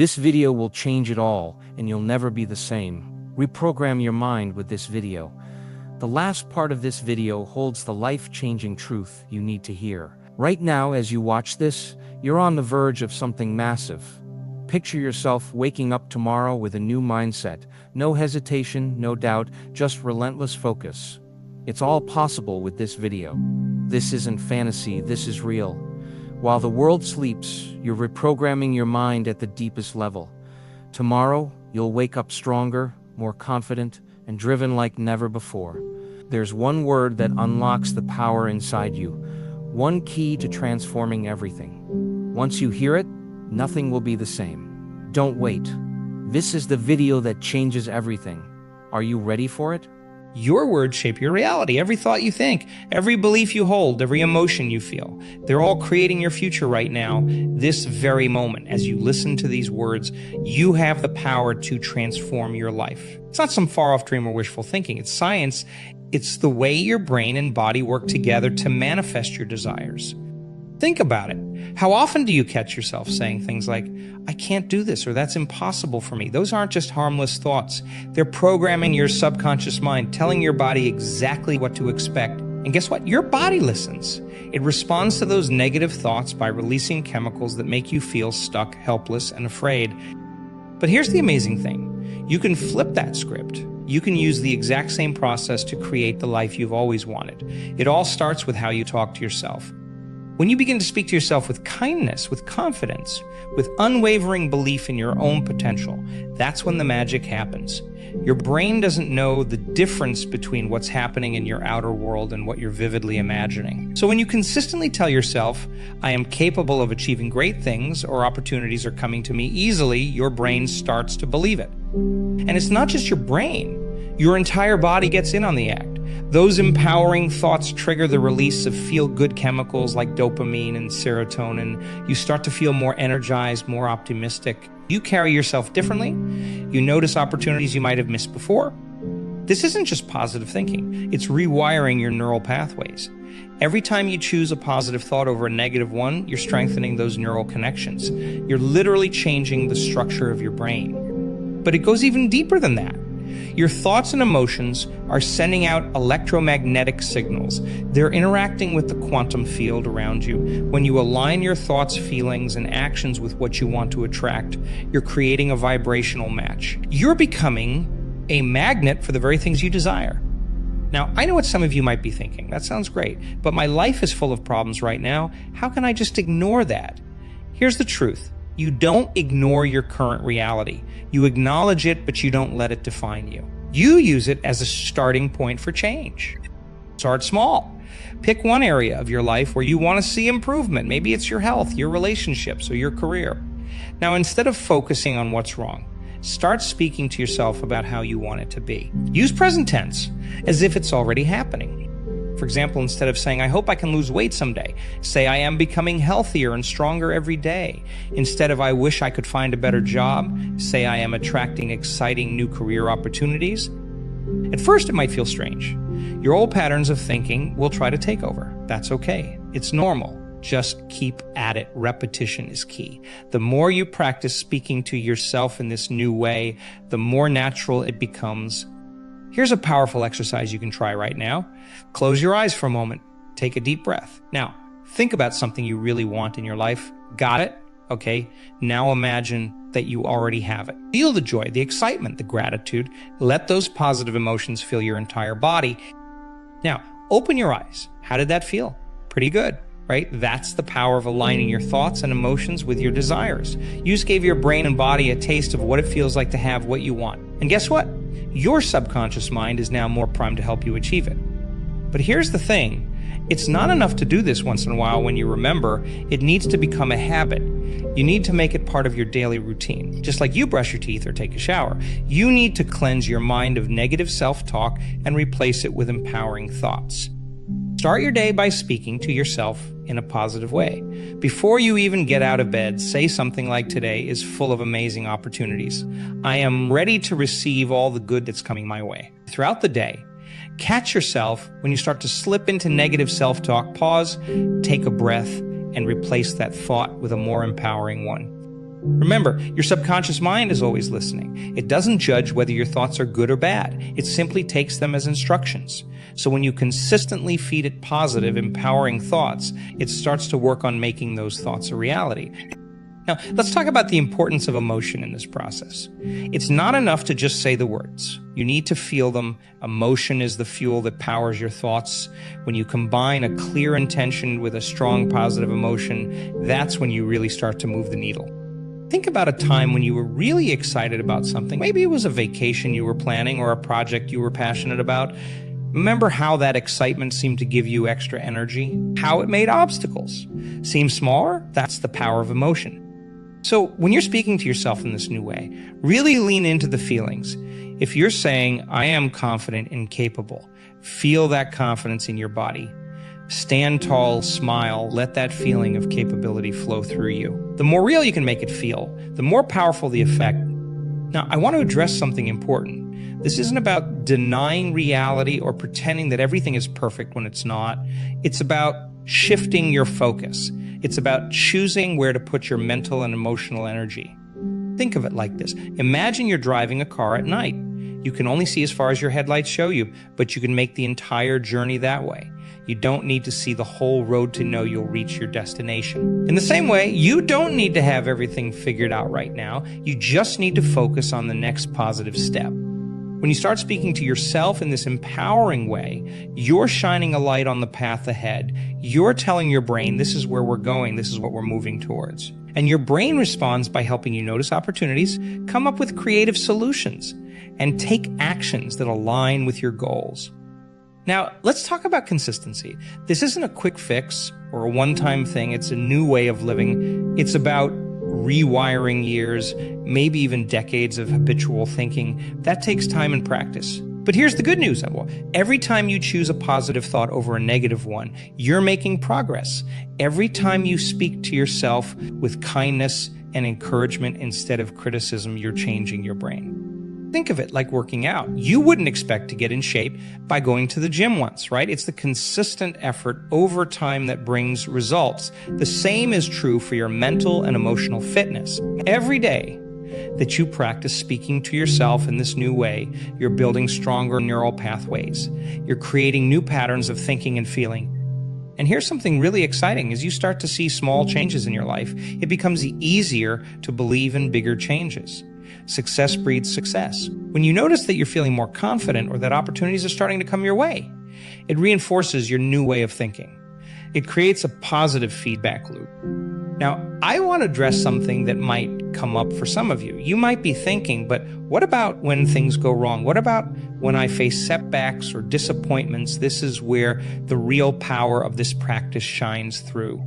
This video will change it all, and you'll never be the same. Reprogram your mind with this video. The last part of this video holds the life-changing truth you need to hear. Right now, as you watch this, you're on the verge of something massive. Picture yourself waking up tomorrow with a new mindset. No hesitation, no doubt, just relentless focus. It's all possible with this video. This isn't fantasy, this is real. While the world sleeps, you're reprogramming your mind at the deepest level. Tomorrow, you'll wake up stronger, more confident, and driven like never before. There's one word that unlocks the power inside you, one key to transforming everything. Once you hear it, nothing will be the same. Don't wait. This is the video that changes everything. Are you ready for it? Your words shape your reality. Every thought you think, every belief you hold, every emotion you feel, they're all creating your future right now, this very moment. As you listen to these words, you have the power to transform your life. It's not some far-off dream or wishful thinking. It's science. It's the way your brain and body work together to manifest your desires. Think about it. How often do you catch yourself saying things like, I can't do this, or that's impossible for me? Those aren't just harmless thoughts. They're programming your subconscious mind, telling your body exactly what to expect. And guess what? Your body listens. It responds to those negative thoughts by releasing chemicals that make you feel stuck, helpless, and afraid. But here's the amazing thing. You can flip that script. You can use the exact same process to create the life you've always wanted. It all starts with how you talk to yourself. When you begin to speak to yourself with kindness, with confidence, with unwavering belief in your own potential, that's when the magic happens. Your brain doesn't know the difference between what's happening in your outer world and what you're vividly imagining. So when you consistently tell yourself, I am capable of achieving great things, or opportunities are coming to me easily, your brain starts to believe it. And it's not just your brain. Your entire body gets in on the act. Those empowering thoughts trigger the release of feel-good chemicals like dopamine and serotonin. You start to feel more energized, more optimistic. You carry yourself differently. You notice opportunities you might have missed before. This isn't just positive thinking. It's rewiring your neural pathways. Every time you choose a positive thought over a negative one, you're strengthening those neural connections. You're literally changing the structure of your brain. But it goes even deeper than that. Your thoughts and emotions are sending out electromagnetic signals. They're interacting with the quantum field around you. When you align your thoughts, feelings, and actions with what you want to attract, you're creating a vibrational match. You're becoming a magnet for the very things you desire. Now, I know what some of you might be thinking. That sounds great, but my life is full of problems right now. How can I just ignore that? Here's the truth. You don't ignore your current reality. You acknowledge it, but you don't let it define you. You use it as a starting point for change. Start small. Pick one area of your life where you want to see improvement. Maybe it's your health, your relationships, or your career. Now, instead of focusing on what's wrong, start speaking to yourself about how you want it to be. Use present tense as if it's already happening. For example, instead of saying, I hope I can lose weight someday, say, I am becoming healthier and stronger every day. Instead of, I wish I could find a better job, say, I am attracting exciting new career opportunities. At first, it might feel strange. Your old patterns of thinking will try to take over. That's okay. It's normal. Just keep at it. Repetition is key. The more you practice speaking to yourself in this new way, the more natural it becomes. Here's a powerful exercise you can try right now. Close your eyes for a moment. Take a deep breath. Now, think about something you really want in your life. Got it? Okay. Now imagine that you already have it. Feel the joy, the excitement, the gratitude. Let those positive emotions fill your entire body. Now, open your eyes. How did that feel? Pretty good, right? That's the power of aligning your thoughts and emotions with your desires. You just gave your brain and body a taste of what it feels like to have what you want. And guess what? Your subconscious mind is now more primed to help you achieve it. But here's the thing. It's not enough to do this once in a while when you remember. It needs to become a habit. You need to make it part of your daily routine. Just like you brush your teeth or take a shower, you need to cleanse your mind of negative self-talk and replace it with empowering thoughts. Start your day by speaking to yourself in a positive way. Before you even get out of bed, say something like, today is full of amazing opportunities. I am ready to receive all the good that's coming my way. Throughout the day, catch yourself when you start to slip into negative self-talk. Pause, take a breath, and replace that thought with a more empowering one. Remember, your subconscious mind is always listening. It doesn't judge whether your thoughts are good or bad. It simply takes them as instructions. So when you consistently feed it positive, empowering thoughts, it starts to work on making those thoughts a reality. Now, let's talk about the importance of emotion in this process. It's not enough to just say the words. You need to feel them. Emotion is the fuel that powers your thoughts. When you combine a clear intention with a strong positive emotion, that's when you really start to move the needle. Think about a time when you were really excited about something. Maybe it was a vacation you were planning or a project you were passionate about. Remember how that excitement seemed to give you extra energy? How it made obstacles seem smaller? That's the power of emotion. So when you're speaking to yourself in this new way, really lean into the feelings. If you're saying, I am confident and capable, feel that confidence in your body. Stand tall, smile, let that feeling of capability flow through you. The more real you can make it feel, the more powerful the effect. Now, I want to address something important. This isn't about denying reality or pretending that everything is perfect when it's not. It's about shifting your focus. It's about choosing where to put your mental and emotional energy. Think of it like this. Imagine you're driving a car at night. You can only see as far as your headlights show you, but you can make the entire journey that way. You don't need to see the whole road to know you'll reach your destination. In the same way, you don't need to have everything figured out right now. You just need to focus on the next positive step. When you start speaking to yourself in this empowering way, you're shining a light on the path ahead. You're telling your brain, this is where we're going, this is what we're moving towards. And your brain responds by helping you notice opportunities, come up with creative solutions, and take actions that align with your goals. Now, let's talk about consistency. This isn't a quick fix or a one-time thing. It's a new way of living. It's about rewiring years, maybe even decades of habitual thinking. That takes time and practice. But here's the good news. Every time you choose a positive thought over a negative one, you're making progress. Every time you speak to yourself with kindness and encouragement instead of criticism, you're changing your brain. Think of it like working out. You wouldn't expect to get in shape by going to the gym once, right? It's the consistent effort over time that brings results. The same is true for your mental and emotional fitness. Every day that you practice speaking to yourself in this new way, you're building stronger neural pathways. You're creating new patterns of thinking and feeling. And here's something really exciting. As you start to see small changes in your life, it becomes easier to believe in bigger changes. Success breeds success. When you notice that you're feeling more confident or that opportunities are starting to come your way, it reinforces your new way of thinking. It creates a positive feedback loop. Now, I want to address something that might come up for some of you. You might be thinking, but what about when things go wrong? What about when I face setbacks or disappointments? This is where the real power of this practice shines through.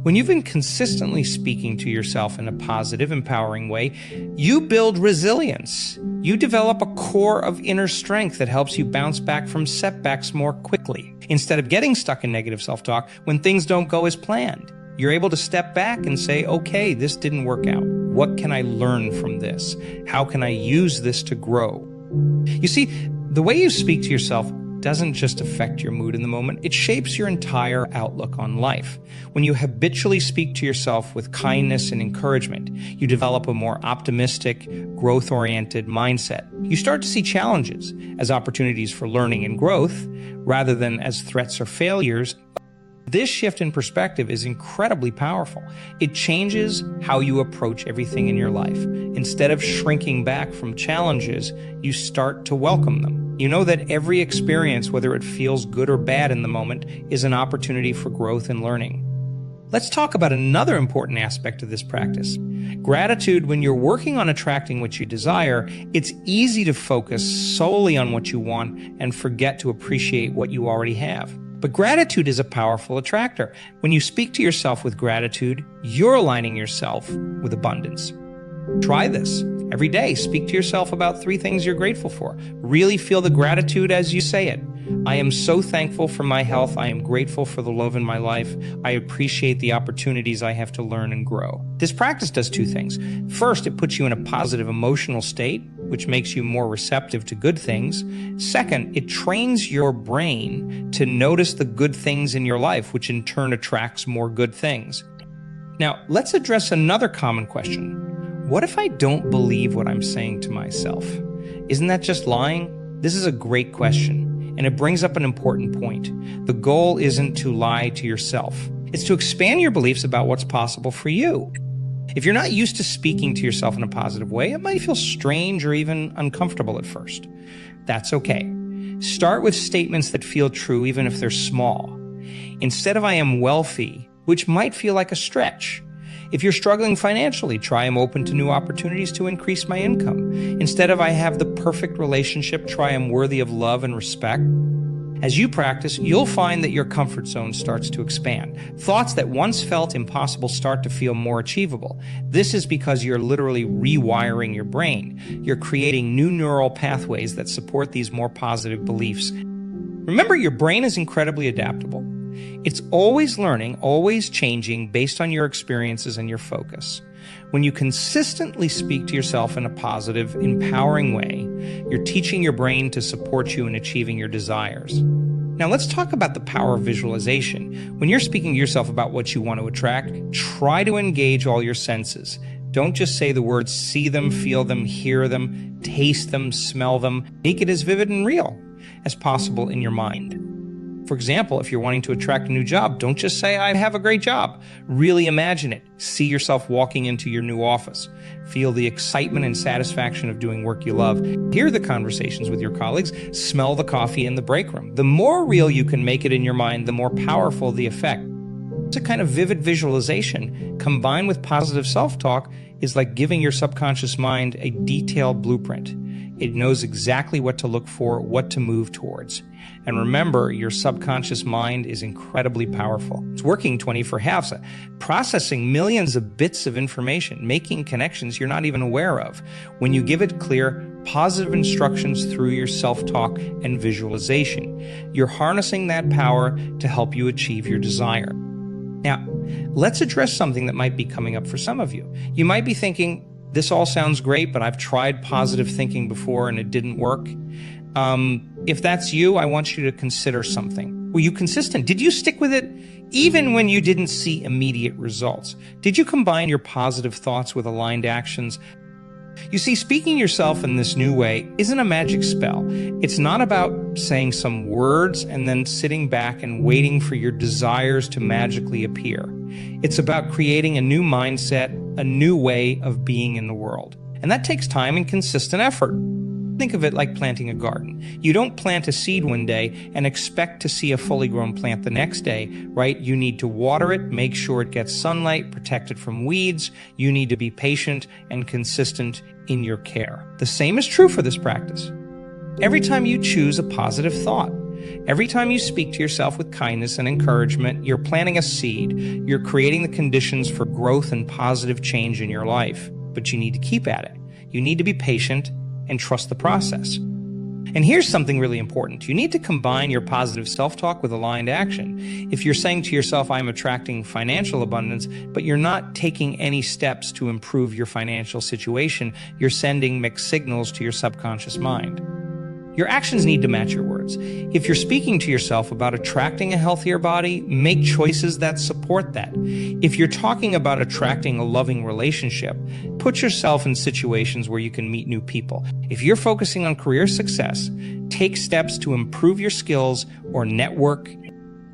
When you've been consistently speaking to yourself in a positive, empowering way, you build resilience. You develop a core of inner strength that helps you bounce back from setbacks more quickly. Instead of getting stuck in negative self-talk when things don't go as planned, you're able to step back and say, okay, this didn't work out. What can I learn from this? How can I use this to grow? You see, the way you speak to yourself doesn't just affect your mood in the moment, it shapes your entire outlook on life. When you habitually speak to yourself with kindness and encouragement, you develop a more optimistic, growth-oriented mindset. You start to see challenges as opportunities for learning and growth, rather than as threats or failures. This shift in perspective is incredibly powerful. It changes how you approach everything in your life. Instead of shrinking back from challenges, you start to welcome them. You know that every experience, whether it feels good or bad in the moment, is an opportunity for growth and learning. Let's talk about another important aspect of this practice. Gratitude. When you're working on attracting what you desire, it's easy to focus solely on what you want and forget to appreciate what you already have. But gratitude is a powerful attractor. When you speak to yourself with gratitude, you're aligning yourself with abundance. Try this. Every day, speak to yourself about 3 things you're grateful for. Really feel the gratitude as you say it. I am so thankful for my health. I am grateful for the love in my life. I appreciate the opportunities I have to learn and grow. This practice does 2 things. First, it puts you in a positive emotional state, which makes you more receptive to good things. Second, it trains your brain to notice the good things in your life, which in turn attracts more good things. Now, let's address another common question. What if I don't believe what I'm saying to myself? Isn't that just lying? This is a great question, and it brings up an important point. The goal isn't to lie to yourself. It's to expand your beliefs about what's possible for you. If you're not used to speaking to yourself in a positive way, it might feel strange or even uncomfortable at first. That's okay. Start with statements that feel true even if they're small. Instead of "I am wealthy," which might feel like a stretch. If you're struggling financially, try "I'm open to new opportunities to increase my income." Instead of "I have the perfect relationship," try "I'm worthy of love and respect." As you practice, you'll find that your comfort zone starts to expand. Thoughts that once felt impossible start to feel more achievable. This is because you're literally rewiring your brain. You're creating new neural pathways that support these more positive beliefs. Remember, your brain is incredibly adaptable. It's always learning, always changing based on your experiences and your focus. When you consistently speak to yourself in a positive, empowering way, you're teaching your brain to support you in achieving your desires. Now let's talk about the power of visualization. When you're speaking to yourself about what you want to attract, try to engage all your senses. Don't just say the words, see them, feel them, hear them, taste them, smell them. Make it as vivid and real as possible in your mind. For example, if you're wanting to attract a new job, don't just say, "I have a great job." Really imagine it. See yourself walking into your new office. Feel the excitement and satisfaction of doing work you love. Hear the conversations with your colleagues. Smell the coffee in the break room. The more real you can make it in your mind, the more powerful the effect. It's a kind of vivid visualization combined with positive self-talk is like giving your subconscious mind a detailed blueprint. It knows exactly what to look for, what to move towards. And remember, your subconscious mind is incredibly powerful. It's working 24/7, processing millions of bits of information, making connections you're not even aware of. When you give it clear, positive instructions through your self-talk and visualization, you're harnessing that power to help you achieve your desire. Now, let's address something that might be coming up for some of you. You might be thinking, "This all sounds great, but I've tried positive thinking before and it didn't work." If that's you, I want you to consider something. Were you consistent? Did you stick with it even when you didn't see immediate results? Did you combine your positive thoughts with aligned actions? You see, speaking yourself in this new way isn't a magic spell. It's not about saying some words and then sitting back and waiting for your desires to magically appear. It's about creating a new mindset, a new way of being in the world. And that takes time and consistent effort. Think of it like planting a garden. You don't plant a seed one day and expect to see a fully grown plant the next day, right? You need to water it, make sure it gets sunlight, protect it from weeds. You need to be patient and consistent in your care. The same is true for this practice. Every time you choose a positive thought, every time you speak to yourself with kindness and encouragement, you're planting a seed. You're creating the conditions for growth and positive change in your life. But you need to keep at it. You need to be patient and trust the process. And here's something really important. You need to combine your positive self-talk with aligned action. If you're saying to yourself, "I'm attracting financial abundance," but you're not taking any steps to improve your financial situation, you're sending mixed signals to your subconscious mind. Your actions need to match your words. If you're speaking to yourself about attracting a healthier body, make choices that support that. If you're talking about attracting a loving relationship, put yourself in situations where you can meet new people. If you're focusing on career success, take steps to improve your skills or network.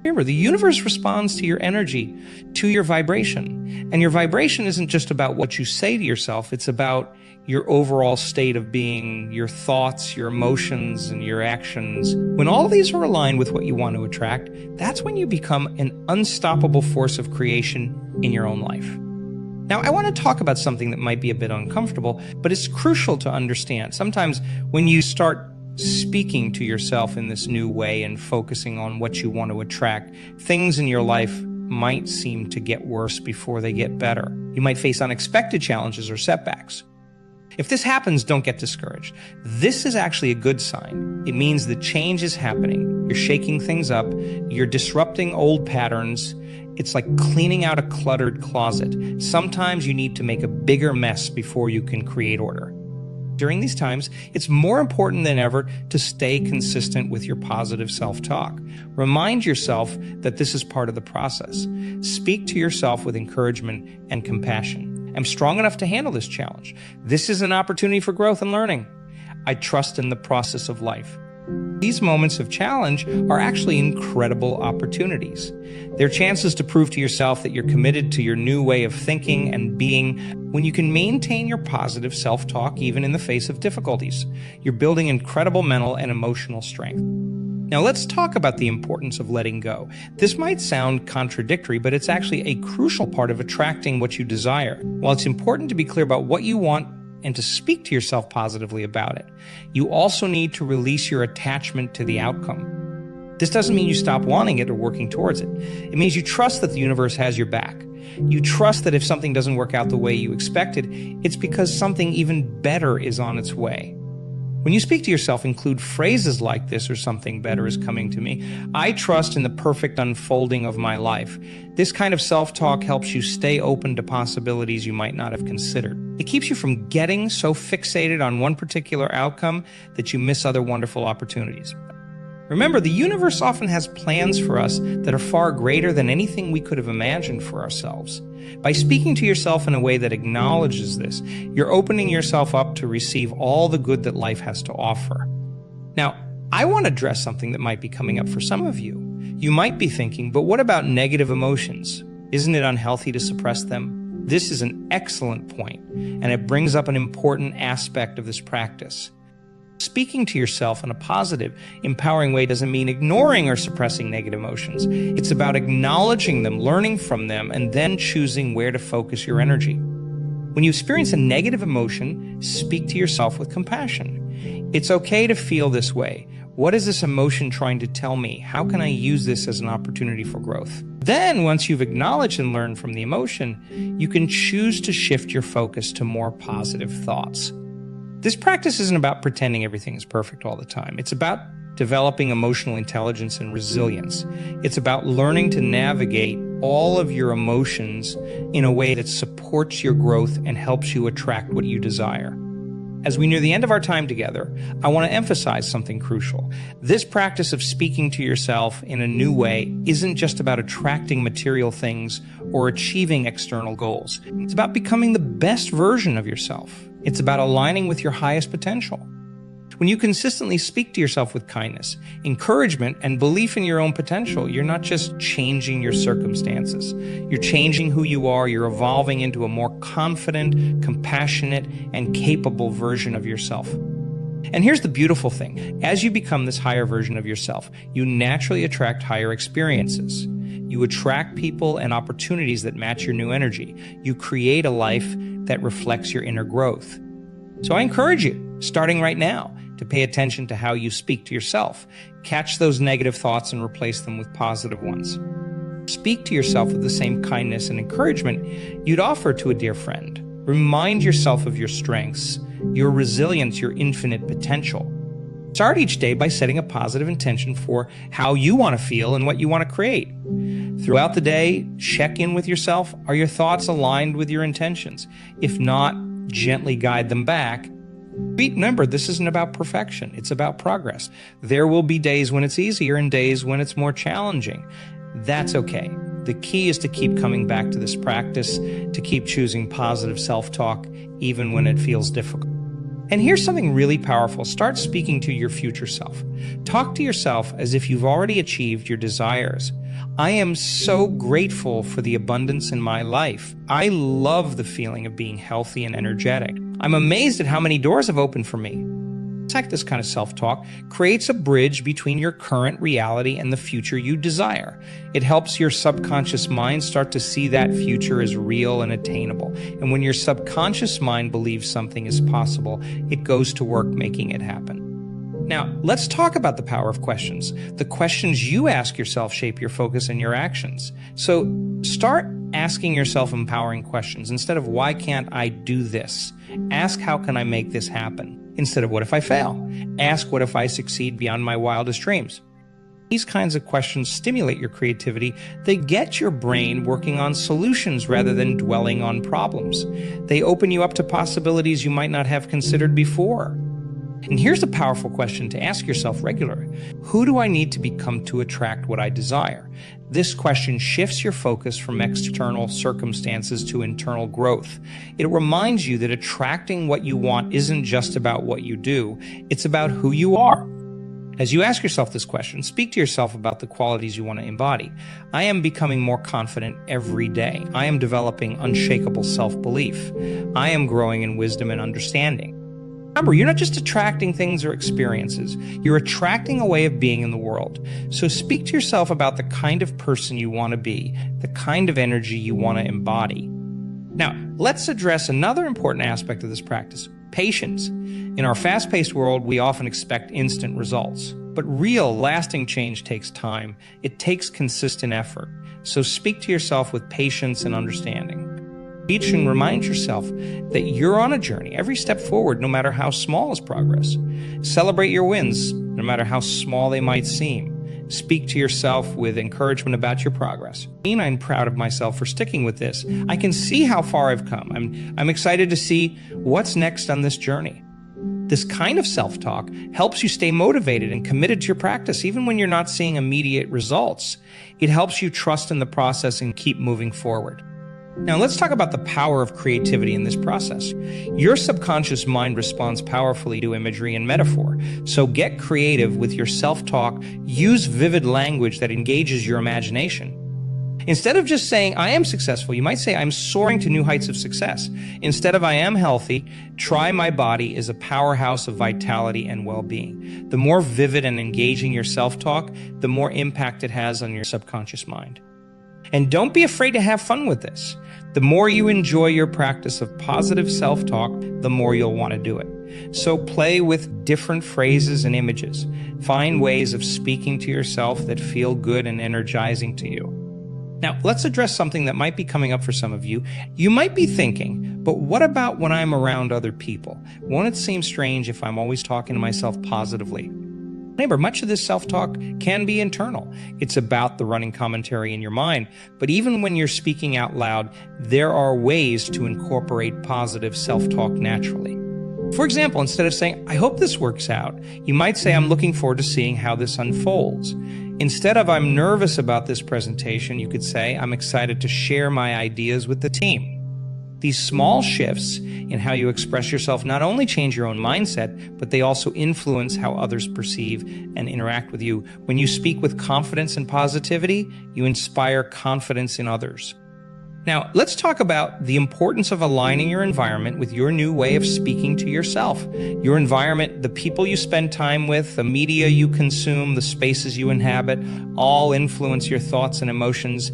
Remember, the universe responds to your energy, to your vibration. And your vibration isn't just about what you say to yourself, it's about your overall state of being, your thoughts, your emotions, and your actions. When all of these are aligned with what you want to attract, that's when you become an unstoppable force of creation in your own life. Now, I want to talk about something that might be a bit uncomfortable, but it's crucial to understand. Sometimes when you start speaking to yourself in this new way and focusing on what you want to attract, things in your life might seem to get worse before they get better. You might face unexpected challenges or setbacks. If this happens, don't get discouraged. This is actually a good sign. It means that change is happening. You're shaking things up. You're disrupting old patterns. It's like cleaning out a cluttered closet. Sometimes you need to make a bigger mess before you can create order. During these times, it's more important than ever to stay consistent with your positive self-talk. Remind yourself that this is part of the process. Speak to yourself with encouragement and compassion. I'm strong enough to handle this challenge. This is an opportunity for growth and learning. I trust in the process of life. These moments of challenge are actually incredible opportunities. They're chances to prove to yourself that you're committed to your new way of thinking and being when you can maintain your positive self-talk even in the face of difficulties. You're building incredible mental and emotional strength. Now let's talk about the importance of letting go. This might sound contradictory, but it's actually a crucial part of attracting what you desire. While it's important to be clear about what you want and to speak to yourself positively about it, you also need to release your attachment to the outcome. This doesn't mean you stop wanting it or working towards it. It means you trust that the universe has your back. You trust that if something doesn't work out the way you expected, it's because something even better is on its way. When you speak to yourself, include phrases like this: or something better is coming to me. I trust in the perfect unfolding of my life. This kind of self-talk helps you stay open to possibilities you might not have considered. It keeps you from getting so fixated on one particular outcome that you miss other wonderful opportunities. Remember, the universe often has plans for us that are far greater than anything we could have imagined for ourselves. By speaking to yourself in a way that acknowledges this, you're opening yourself up to receive all the good that life has to offer. Now, I want to address something that might be coming up for some of you. You might be thinking, but what about negative emotions? Isn't it unhealthy to suppress them? This is an excellent point, and it brings up an important aspect of this practice. Speaking to yourself in a positive, empowering way doesn't mean ignoring or suppressing negative emotions. It's about acknowledging them, learning from them, and then choosing where to focus your energy. When you experience a negative emotion, speak to yourself with compassion. It's okay to feel this way. What is this emotion trying to tell me? How can I use this as an opportunity for growth? Then, once you've acknowledged and learned from the emotion, you can choose to shift your focus to more positive thoughts. This practice isn't about pretending everything is perfect all the time. It's about developing emotional intelligence and resilience. It's about learning to navigate all of your emotions in a way that supports your growth and helps you attract what you desire. As we near the end of our time together, I want to emphasize something crucial. This practice of speaking to yourself in a new way isn't just about attracting material things or achieving external goals. It's about becoming the best version of yourself. It's about aligning with your highest potential. When you consistently speak to yourself with kindness, encouragement, and belief in your own potential, you're not just changing your circumstances. You're changing who you are. You're evolving into a more confident, compassionate, and capable version of yourself. And here's the beautiful thing. As you become this higher version of yourself, you naturally attract higher experiences. You attract people and opportunities that match your new energy. You create a life that reflects your inner growth. So I encourage you, starting right now, to pay attention to how you speak to yourself. Catch those negative thoughts and replace them with positive ones. Speak to yourself with the same kindness and encouragement you'd offer to a dear friend. Remind yourself of your strengths, your resilience, your infinite potential. Start each day by setting a positive intention for how you want to feel and what you want to create. Throughout the day, check in with yourself. Are your thoughts aligned with your intentions? If not, gently guide them back. Remember, this isn't about perfection. It's about progress. There will be days when it's easier and days when it's more challenging. That's okay. The key is to keep coming back to this practice, to keep choosing positive self-talk, even when it feels difficult. And here's something really powerful. Start speaking to your future self. Talk to yourself as if you've already achieved your desires. I am so grateful for the abundance in my life. I love the feeling of being healthy and energetic. I'm amazed at how many doors have opened for me. This kind of self-talk creates a bridge between your current reality and the future you desire. It helps your subconscious mind start to see that future as real and attainable. And when your subconscious mind believes something is possible, it goes to work making it happen. Now, let's talk about the power of questions. The questions you ask yourself shape your focus and your actions. So start asking yourself empowering questions. Instead of, why can't I do this? Ask, how can I make this happen? Instead of, what if I fail? Ask, what if I succeed beyond my wildest dreams? These kinds of questions stimulate your creativity. They get your brain working on solutions rather than dwelling on problems. They open you up to possibilities you might not have considered before. And here's a powerful question to ask yourself regularly. Who do I need to become to attract what I desire? This question shifts your focus from external circumstances to internal growth. It reminds you that attracting what you want isn't just about what you do, it's about who you are. As you ask yourself this question, speak to yourself about the qualities you want to embody. I am becoming more confident every day. I am developing unshakable self-belief. I am growing in wisdom and understanding. Remember, you're not just attracting things or experiences. You're attracting a way of being in the world. So speak to yourself about the kind of person you want to be, the kind of energy you want to embody. Now, let's address another important aspect of this practice: patience. In our fast-paced world, we often expect instant results. But real, lasting change takes time. It takes consistent effort. So speak to yourself with patience and understanding. Teach and remind yourself that you're on a journey. Every step forward, no matter how small, is progress. Celebrate your wins, no matter how small they might seem. Speak to yourself with encouragement about your progress. I'm proud of myself for sticking with this. I can see how far I've come. I'm excited to see what's next on this journey. This kind of self-talk helps you stay motivated and committed to your practice, even when you're not seeing immediate results. It helps you trust in the process and keep moving forward. Now, let's talk about the power of creativity in this process. Your subconscious mind responds powerfully to imagery and metaphor. So get creative with your self-talk. Use vivid language that engages your imagination. Instead of just saying, I am successful, you might say, I'm soaring to new heights of success. Instead of I am healthy, try my body is a powerhouse of vitality and well-being. The more vivid and engaging your self-talk, the more impact it has on your subconscious mind. And don't be afraid to have fun with this. The more you enjoy your practice of positive self-talk, the more you'll want to do it. So play with different phrases and images. Find ways of speaking to yourself that feel good and energizing to you. Now, let's address something that might be coming up for some of you. You might be thinking, but what about when I'm around other people? Won't it seem strange if I'm always talking to myself positively? Remember, much of this self-talk can be internal. It's about the running commentary in your mind. But even when you're speaking out loud, there are ways to incorporate positive self-talk naturally. For example, instead of saying, I hope this works out, you might say, I'm looking forward to seeing how this unfolds. Instead of, I'm nervous about this presentation, you could say, I'm excited to share my ideas with the team. These small shifts in how you express yourself not only change your own mindset, but they also influence how others perceive and interact with you. When you speak with confidence and positivity, you inspire confidence in others. Now, let's talk about the importance of aligning your environment with your new way of speaking to yourself. Your environment, the people you spend time with, the media you consume, the spaces you inhabit, all influence your thoughts and emotions.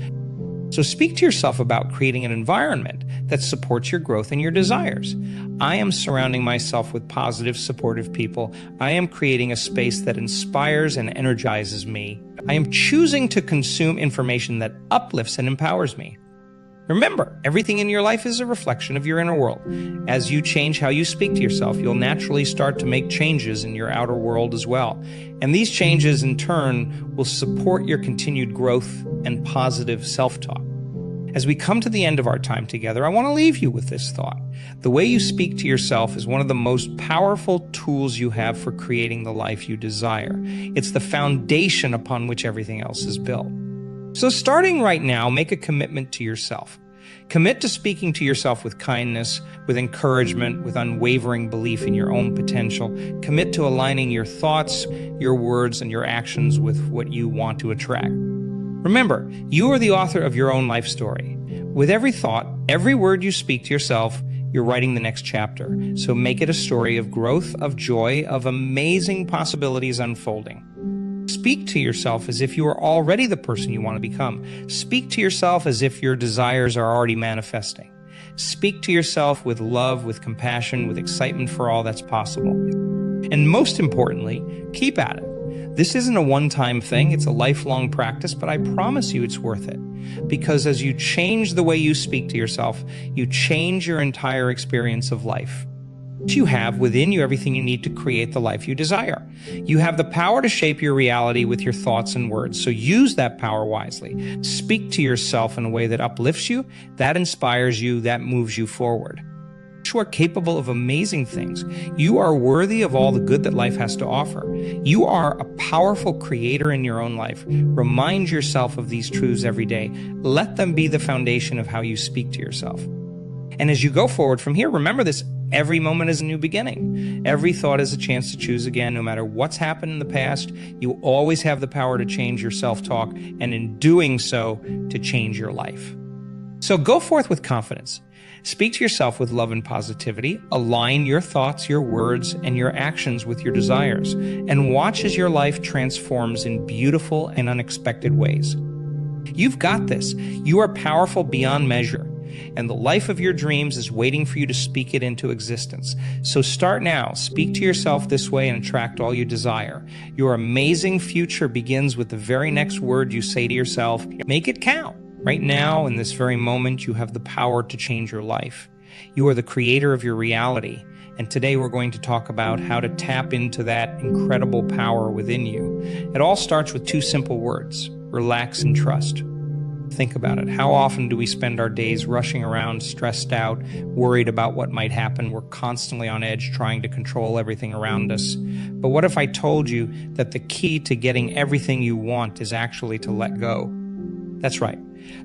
So speak to yourself about creating an environment that supports your growth and your desires. I am surrounding myself with positive, supportive people. I am creating a space that inspires and energizes me. I am choosing to consume information that uplifts and empowers me. Remember, everything in your life is a reflection of your inner world. As you change how you speak to yourself, you'll naturally start to make changes in your outer world as well. And these changes, in turn, will support your continued growth and positive self-talk. As we come to the end of our time together, I want to leave you with this thought. The way you speak to yourself is one of the most powerful tools you have for creating the life you desire. It's the foundation upon which everything else is built. So starting right now, make a commitment to yourself. Commit to speaking to yourself with kindness, with encouragement, with unwavering belief in your own potential. Commit to aligning your thoughts, your words, and your actions with what you want to attract. Remember, you are the author of your own life story. With every thought, every word you speak to yourself, you're writing the next chapter. So make it a story of growth, of joy, of amazing possibilities unfolding. Speak to yourself as if you are already the person you want to become. Speak to yourself as if your desires are already manifesting. Speak to yourself with love, with compassion, with excitement for all that's possible. And most importantly, keep at it. This isn't a one-time thing, it's a lifelong practice, but I promise you it's worth it. Because as you change the way you speak to yourself, you change your entire experience of life. You have within you everything you need to create the life you desire. You have the power to shape your reality with your thoughts and words, so use that power wisely. Speak to yourself in a way that uplifts you, that inspires you, that moves you forward. You are capable of amazing things. You are worthy of all the good that life has to offer. You are a powerful creator in your own life. Remind yourself of these truths every day. Let them be the foundation of how you speak to yourself. And as you go forward from here, remember this: every moment is a new beginning. Every thought is a chance to choose again. No matter what's happened in the past, you always have the power to change your self-talk, and in doing so, to change your life. So go forth with confidence. Speak to yourself with love and positivity. Align your thoughts, your words, and your actions with your desires, and watch as your life transforms in beautiful and unexpected ways. You've got this. You are powerful beyond measure, and the life of your dreams is waiting for you to speak it into existence. So start now. Speak to yourself this way and attract all you desire. Your amazing future begins with the very next word you say to yourself. Make it count. Right now, in this very moment, you have the power to change your life. You are the creator of your reality, and today we're going to talk about how to tap into that incredible power within you. It all starts with two simple words: relax and trust. Think about it. How often do we spend our days rushing around, stressed out, worried about what might happen? We're constantly on edge, trying to control everything around us. But what if I told you that the key to getting everything you want is actually to let go? That's right.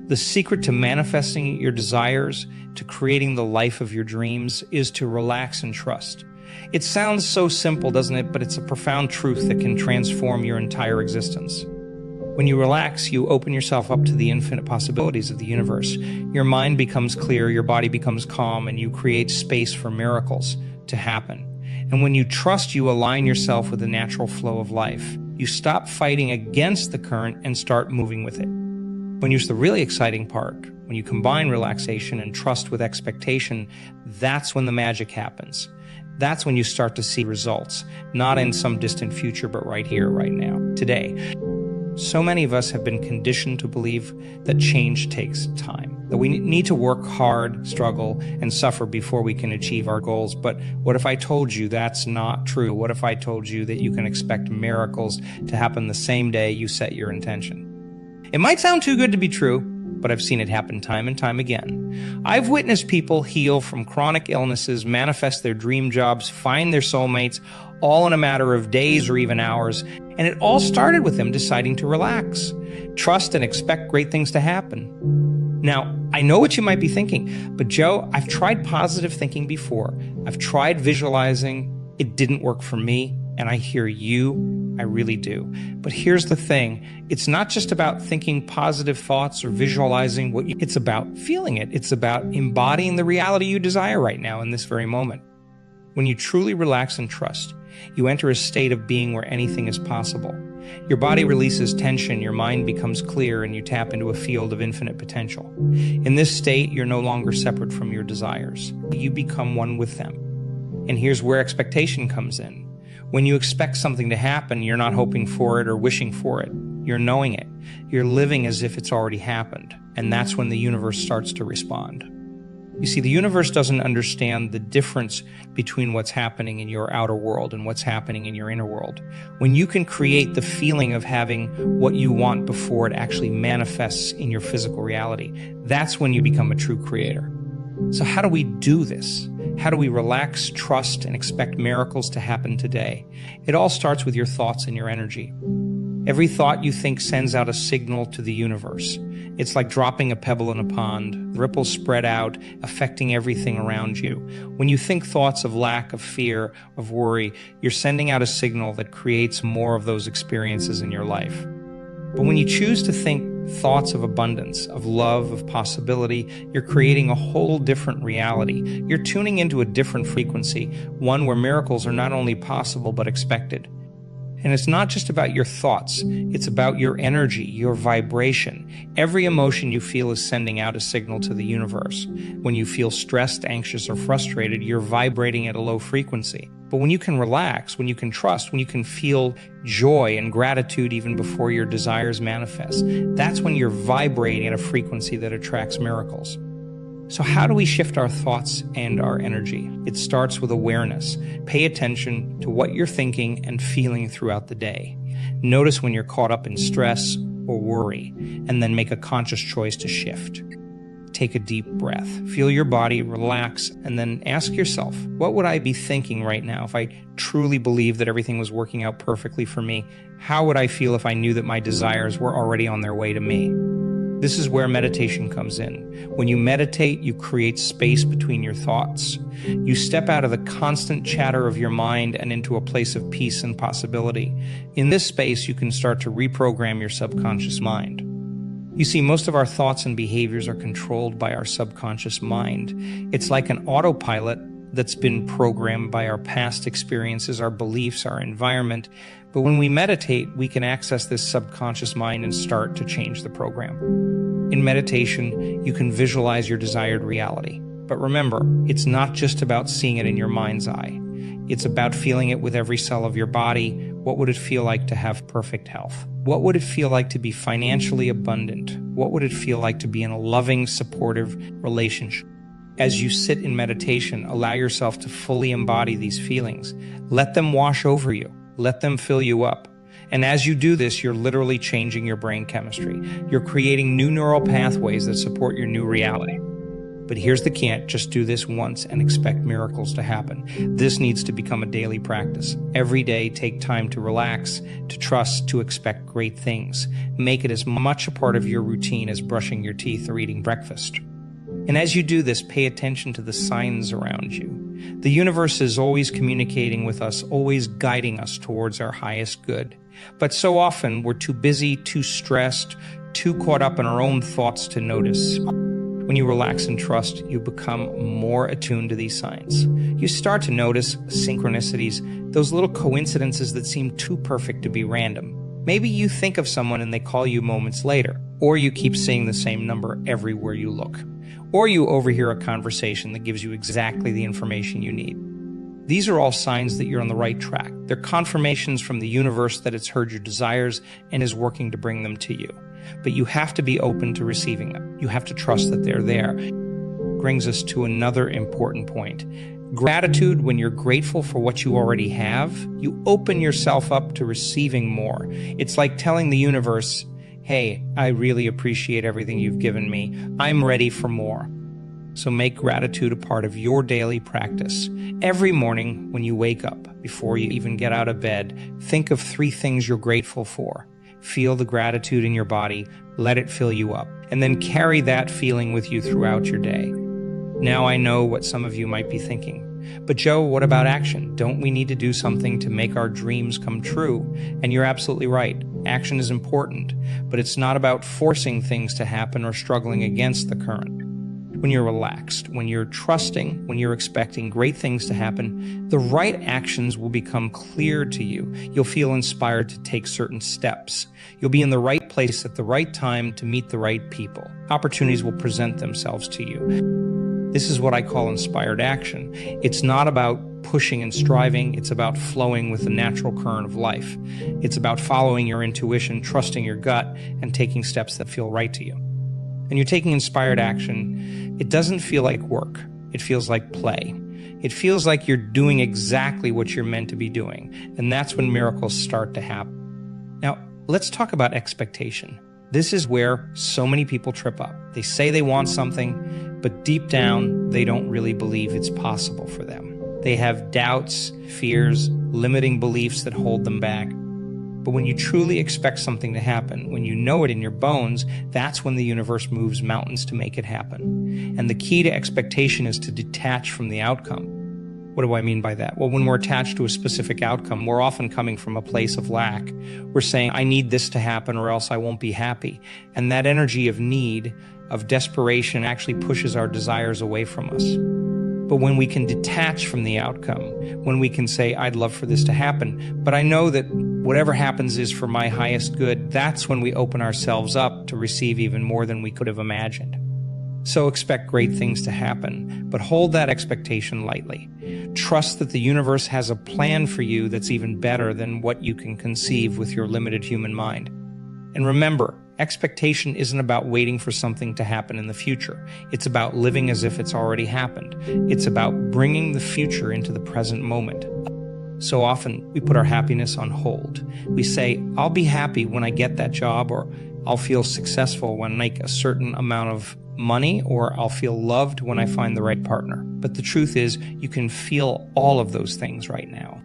The secret to manifesting your desires, to creating the life of your dreams, is to relax and trust. It sounds so simple, doesn't it? But it's a profound truth that can transform your entire existence. When you relax, you open yourself up to the infinite possibilities of the universe. Your mind becomes clear, your body becomes calm, and you create space for miracles to happen. And when you trust, you align yourself with the natural flow of life. You stop fighting against the current and start moving with it. When you use the really exciting part, when you combine relaxation and trust with expectation, that's when the magic happens. That's when you start to see results, not in some distant future, but right here, right now, today. So many of us have been conditioned to believe that change takes time, that we need to work hard, struggle, and suffer before we can achieve our goals. But what if I told you that's not true? What if I told you that you can expect miracles to happen the same day you set your intention? It might sound too good to be true, but I've seen it happen time and time again. I've witnessed people heal from chronic illnesses, manifest their dream jobs, find their soulmates, all in a matter of days or even hours. And it all started with them deciding to relax, trust, and expect great things to happen. Now, I know what you might be thinking, but Joe, I've tried positive thinking before. I've tried visualizing. It didn't work for me. And I hear you, I really do. But here's the thing. It's not just about thinking positive thoughts or visualizing it's about feeling it. It's about embodying the reality you desire right now in this very moment. When you truly relax and trust, you enter a state of being where anything is possible. Your body releases tension, your mind becomes clear, and you tap into a field of infinite potential. In this state, you're no longer separate from your desires. You become one with them. And here's where expectation comes in. When you expect something to happen, you're not hoping for it or wishing for it. You're knowing it. You're living as if it's already happened. And that's when the universe starts to respond. You see, the universe doesn't understand the difference between what's happening in your outer world and what's happening in your inner world. When you can create the feeling of having what you want before it actually manifests in your physical reality, that's when you become a true creator. So how do we do this? How do we relax, trust, and expect miracles to happen today? It all starts with your thoughts and your energy. Every thought you think sends out a signal to the universe. It's like dropping a pebble in a pond. The ripples spread out, affecting everything around you. When you think thoughts of lack, of fear, of worry, you're sending out a signal that creates more of those experiences in your life. But when you choose to think thoughts of abundance, of love, of possibility, you're creating a whole different reality. You're tuning into a different frequency, one where miracles are not only possible but expected. And it's not just about your thoughts, it's about your energy, your vibration. Every emotion you feel is sending out a signal to the universe. When you feel stressed, anxious, or frustrated, you're vibrating at a low frequency. But when you can relax, when you can trust, when you can feel joy and gratitude even before your desires manifest, that's when you're vibrating at a frequency that attracts miracles. So how do we shift our thoughts and our energy? It starts with awareness. Pay attention to what you're thinking and feeling throughout the day. Notice when you're caught up in stress or worry, and then make a conscious choice to shift. Take a deep breath. Feel your body relax, and then ask yourself, what would I be thinking right now if I truly believed that everything was working out perfectly for me? How would I feel if I knew that my desires were already on their way to me? This is where meditation comes in. When you meditate, you create space between your thoughts. You step out of the constant chatter of your mind and into a place of peace and possibility. In this space, you can start to reprogram your subconscious mind. You see, most of our thoughts and behaviors are controlled by our subconscious mind. It's like an autopilot that's been programmed by our past experiences, our beliefs, our environment. But when we meditate, we can access this subconscious mind and start to change the program. In meditation, you can visualize your desired reality. But remember, it's not just about seeing it in your mind's eye. It's about feeling it with every cell of your body. What would it feel like to have perfect health? What would it feel like to be financially abundant? What would it feel like to be in a loving, supportive relationship? As you sit in meditation, allow yourself to fully embody these feelings. Let them wash over you. Let them fill you up. And as you do this, you're literally changing your brain chemistry. You're creating new neural pathways that support your new reality. But here's the can't just do this once and expect miracles to happen. This needs to become a daily practice. Every day, take time to relax, to trust, to expect great things. Make it as much a part of your routine as brushing your teeth or eating breakfast. And as you do this, pay attention to the signs around you. The universe is always communicating with us, always guiding us towards our highest good. But so often, we're too busy, too stressed, too caught up in our own thoughts to notice. When you relax and trust, you become more attuned to these signs. You start to notice synchronicities, those little coincidences that seem too perfect to be random. Maybe you think of someone and they call you moments later, or you keep seeing the same number everywhere you look, or you overhear a conversation that gives you exactly the information you need. These are all signs that you're on the right track. They're confirmations from the universe that it's heard your desires and is working to bring them to you. But you have to be open to receiving them. You have to trust that they're there. Brings us to another important point. Gratitude, when you're grateful for what you already have, you open yourself up to receiving more. It's like telling the universe, hey, I really appreciate everything you've given me. I'm ready for more. So make gratitude a part of your daily practice. Every morning when you wake up, before you even get out of bed, think of 3 things you're grateful for. Feel the gratitude in your body, let it fill you up, and then carry that feeling with you throughout your day. Now I know what some of you might be thinking. But Joe, what about action? Don't we need to do something to make our dreams come true? And you're absolutely right. Action is important, but it's not about forcing things to happen or struggling against the current. When you're relaxed, when you're trusting, when you're expecting great things to happen, the right actions will become clear to you. You'll feel inspired to take certain steps. You'll be in the right place at the right time to meet the right people. Opportunities will present themselves to you. This is what I call inspired action. It's not about pushing and striving. It's about flowing with the natural current of life. It's about following your intuition, trusting your gut, and taking steps that feel right to you. And you're taking inspired action, it doesn't feel like work. It feels like play. It feels like you're doing exactly what you're meant to be doing. And that's when miracles start to happen. Now, let's talk about expectation. This is where so many people trip up. They say they want something, but deep down, they don't really believe it's possible for them. They have doubts, fears, limiting beliefs that hold them back. But when you truly expect something to happen, when you know it in your bones, that's when the universe moves mountains to make it happen. And the key to expectation is to detach from the outcome. What do I mean by that? Well, when we're attached to a specific outcome, we're often coming from a place of lack. We're saying, I need this to happen or else I won't be happy. And that energy of need, of desperation, actually pushes our desires away from us. But when we can detach from the outcome, when we can say, I'd love for this to happen, but I know that whatever happens is for my highest good, that's when we open ourselves up to receive even more than we could have imagined. So expect great things to happen, but hold that expectation lightly. Trust that the universe has a plan for you that's even better than what you can conceive with your limited human mind. And remember, expectation isn't about waiting for something to happen in the future. It's about living as if it's already happened. It's about bringing the future into the present moment. So often, we put our happiness on hold. We say, I'll be happy when I get that job, or I'll feel successful when I make a certain amount of money, or I'll feel loved when I find the right partner. But the truth is, you can feel all of those things right now.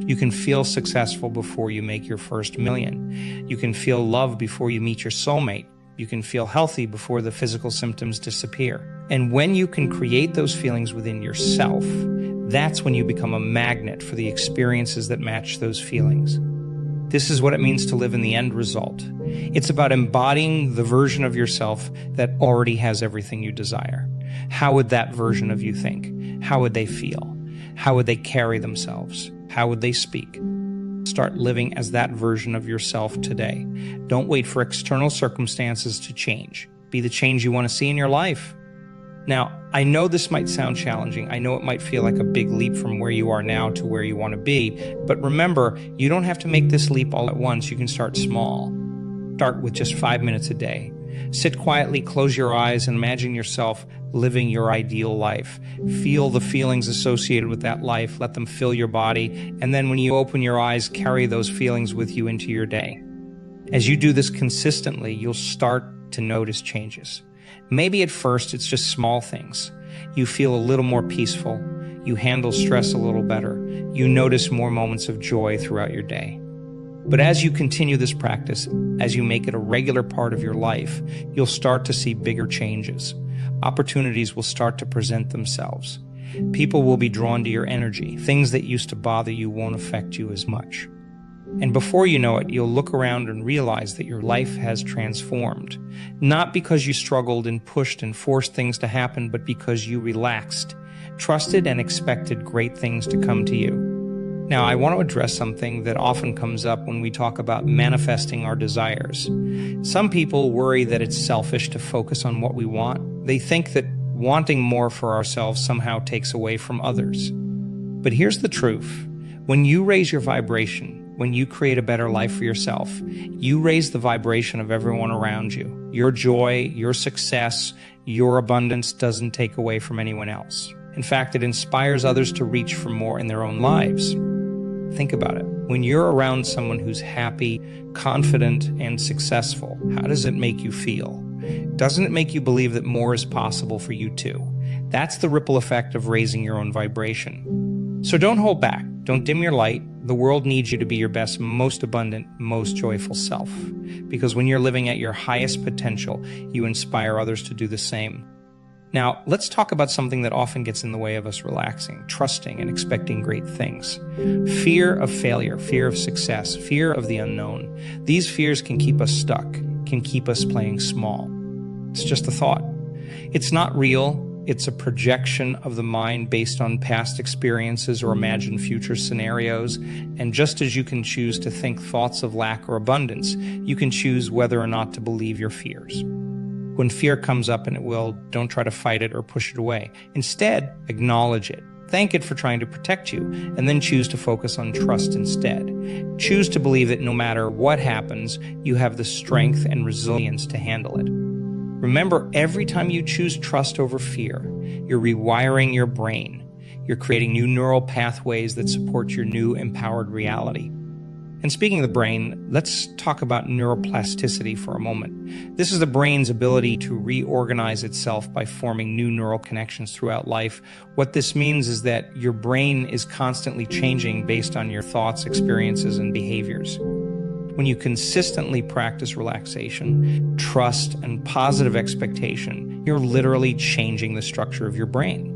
You can feel successful before you make your first million. You can feel love before you meet your soulmate. You can feel healthy before the physical symptoms disappear. And when you can create those feelings within yourself, that's when you become a magnet for the experiences that match those feelings. This is what it means to live in the end result. It's about embodying the version of yourself that already has everything you desire. How would that version of you think? How would they feel? How would they carry themselves? How would they speak? Start living as that version of yourself today. Don't wait for external circumstances to change. Be the change you want to see in your life. Now, I know this might sound challenging. I know it might feel like a big leap from where you are now to where you want to be. But remember, you don't have to make this leap all at once. You can start small. Start with just 5 minutes a day. Sit quietly, close your eyes, and imagine yourself living your ideal life. Feel the feelings associated with that life. Let them fill your body. And then when you open your eyes, carry those feelings with you into your day. As you do this consistently, you'll start to notice changes. Maybe at first it's just small things. You feel a little more peaceful. You handle stress a little better. You notice more moments of joy throughout your day. But as you continue this practice, as you make it a regular part of your life, you'll start to see bigger changes. Opportunities will start to present themselves. People will be drawn to your energy. Things that used to bother you won't affect you as much. And before you know it, you'll look around and realize that your life has transformed. Not because you struggled and pushed and forced things to happen, but because you relaxed, trusted, and expected great things to come to you. Now, I want to address something that often comes up when we talk about manifesting our desires. Some people worry that it's selfish to focus on what we want. They think that wanting more for ourselves somehow takes away from others. But here's the truth. When you raise your vibration, when you create a better life for yourself, you raise the vibration of everyone around you. Your joy, your success, your abundance doesn't take away from anyone else. In fact, it inspires others to reach for more in their own lives. Think about it. When you're around someone who's happy, confident, and successful, how does it make you feel? Doesn't it make you believe that more is possible for you too? That's the ripple effect of raising your own vibration. So don't hold back. Don't dim your light. The world needs you to be your best, most abundant, most joyful self. Because when you're living at your highest potential, you inspire others to do the same. Now, let's talk about something that often gets in the way of us relaxing, trusting, and expecting great things. Fear of failure, fear of success, fear of the unknown. These fears can keep us stuck, can keep us playing small. It's just a thought. It's not real. It's a projection of the mind based on past experiences or imagined future scenarios. And just as you can choose to think thoughts of lack or abundance, you can choose whether or not to believe your fears. When fear comes up, and it will, don't try to fight it or push it away. Instead, acknowledge it. Thank it for trying to protect you, and then choose to focus on trust instead. Choose to believe that no matter what happens, you have the strength and resilience to handle it. Remember, every time you choose trust over fear, you're rewiring your brain. You're creating new neural pathways that support your new empowered reality. And speaking of the brain, let's talk about neuroplasticity for a moment. This is the brain's ability to reorganize itself by forming new neural connections throughout life. What this means is that your brain is constantly changing based on your thoughts, experiences, and behaviors. When you consistently practice relaxation, trust, and positive expectation, you're literally changing the structure of your brain.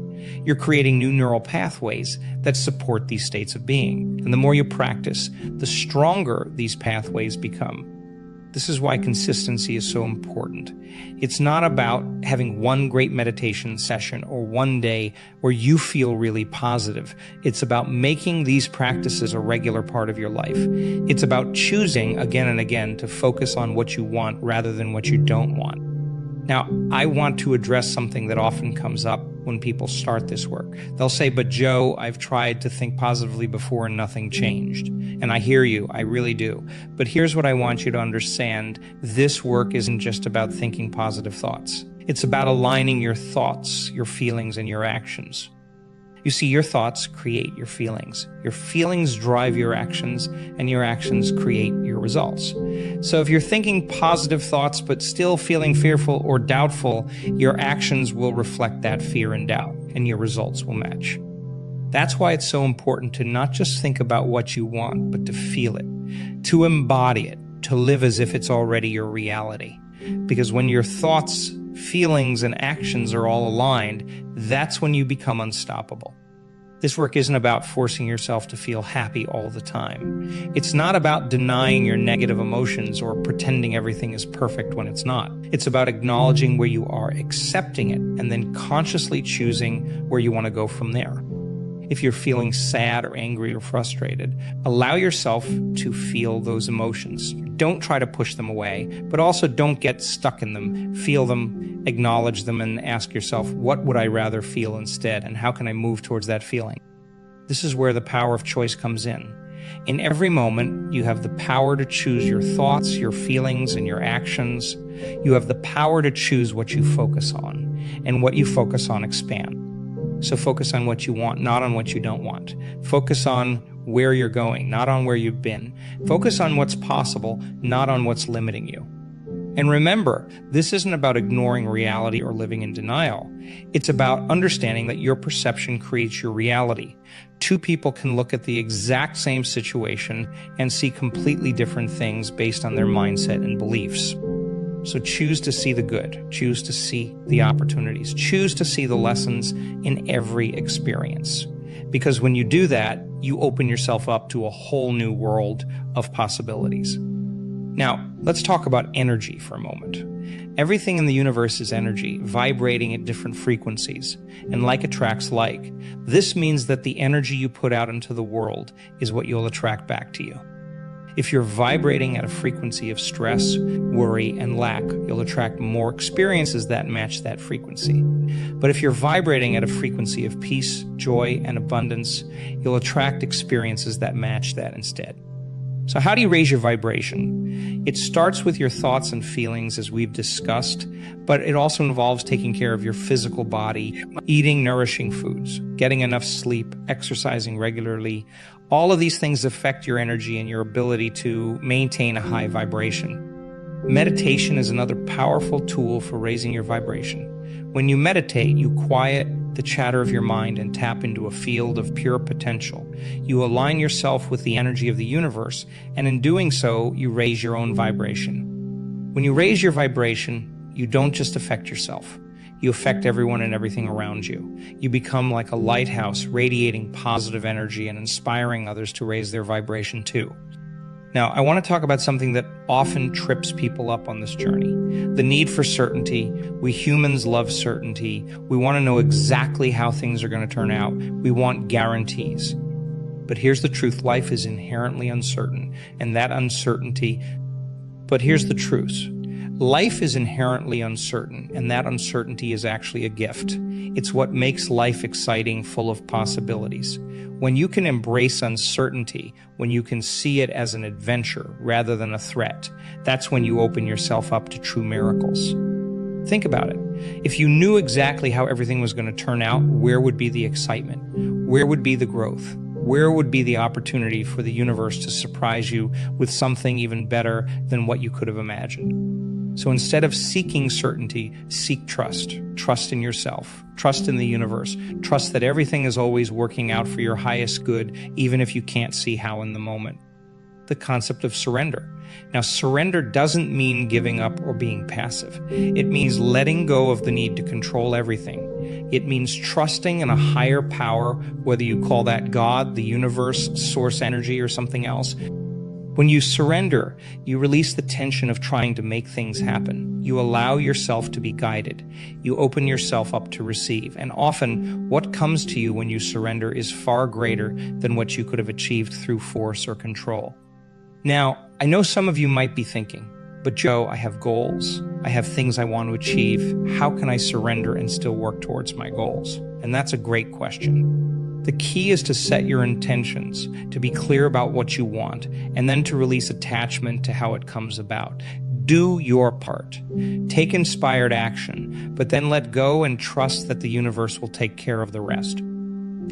You're creating new neural pathways that support these states of being. And the more you practice, the stronger these pathways become. This is why consistency is so important. It's not about having one great meditation session or one day where you feel really positive. It's about making these practices a regular part of your life. It's about choosing again and again to focus on what you want rather than what you don't want. Now, I want to address something that often comes up when people start this work. They'll say, but Joe, I've tried to think positively before and nothing changed. And I hear you, I really do. But here's what I want you to understand. This work isn't just about thinking positive thoughts. It's about aligning your thoughts, your feelings, and your actions. You see, your thoughts create your feelings. Your feelings drive your actions, and your actions create your results. So if you're thinking positive thoughts but still feeling fearful or doubtful, your actions will reflect that fear and doubt, and your results will match. That's why it's so important to not just think about what you want, but to feel it, to embody it, to live as if it's already your reality. Because when your thoughts, feelings, and actions are all aligned, that's when you become unstoppable. This work isn't about forcing yourself to feel happy all the time. It's not about denying your negative emotions or pretending everything is perfect when it's not. It's about acknowledging where you are, accepting it, and then consciously choosing where you want to go from there. If you're feeling sad or angry or frustrated, allow yourself to feel those emotions. Don't try to push them away, but also don't get stuck in them. Feel them, acknowledge them, and ask yourself, what would I rather feel instead, and how can I move towards that feeling? This is where the power of choice comes in. In every moment, you have the power to choose your thoughts, your feelings, and your actions. You have the power to choose what you focus on, and what you focus on expands. So focus on what you want, not on what you don't want. Focus on where you're going, not on where you've been. Focus on what's possible, not on what's limiting you. And remember, this isn't about ignoring reality or living in denial. It's about understanding that your perception creates your reality. Two people can look at the exact same situation and see completely different things based on their mindset and beliefs. So choose to see the good, choose to see the opportunities, choose to see the lessons in every experience. Because when you do that, you open yourself up to a whole new world of possibilities. Now, let's talk about energy for a moment. Everything in the universe is energy, vibrating at different frequencies, and like attracts like. This means that the energy you put out into the world is what you'll attract back to you. If you're vibrating at a frequency of stress, worry, and lack, you'll attract more experiences that match that frequency. But if you're vibrating at a frequency of peace, joy, and abundance, you'll attract experiences that match that instead. So how do you raise your vibration? It starts with your thoughts and feelings, as we've discussed, but it also involves taking care of your physical body, eating nourishing foods, getting enough sleep, exercising regularly. All of these things affect your energy and your ability to maintain a high vibration. Meditation is another powerful tool for raising your vibration. When you meditate, you quiet the chatter of your mind and tap into a field of pure potential. You align yourself with the energy of the universe, and in doing so, you raise your own vibration. When you raise your vibration, you don't just affect yourself. You affect everyone and everything around you. You become like a lighthouse, radiating positive energy and inspiring others to raise their vibration too. Now, I want to talk about something that often trips people up on this journey. The need for certainty. We humans love certainty. We want to know exactly how things are going to turn out. We want guarantees. But here's the truth. Life is inherently uncertain, and that uncertainty... But here's the truth. Life is inherently uncertain, and that uncertainty is actually a gift. It's what makes life exciting, full of possibilities. When you can embrace uncertainty, when you can see it as an adventure rather than a threat, that's when you open yourself up to true miracles. Think about it. If you knew exactly how everything was going to turn out, where would be the excitement? Where would be the growth? Where would be the opportunity for the universe to surprise you with something even better than what you could have imagined? So instead of seeking certainty, seek trust. Trust in yourself. Trust in the universe. Trust that everything is always working out for your highest good, even if you can't see how in the moment. The concept of surrender. Now, surrender doesn't mean giving up or being passive. It means letting go of the need to control everything. It means trusting in a higher power, whether you call that God, the universe, source energy, or something else. When you surrender, you release the tension of trying to make things happen. You allow yourself to be guided. You open yourself up to receive. And often, what comes to you when you surrender is far greater than what you could have achieved through force or control. Now, I know some of you might be thinking, But Joe, I have goals. I have things I want to achieve. How can I surrender and still work towards my goals? And that's a great question. The key is to set your intentions, to be clear about what you want, and then to release attachment to how it comes about. Do your part. Take inspired action, but then let go and trust that the universe will take care of the rest.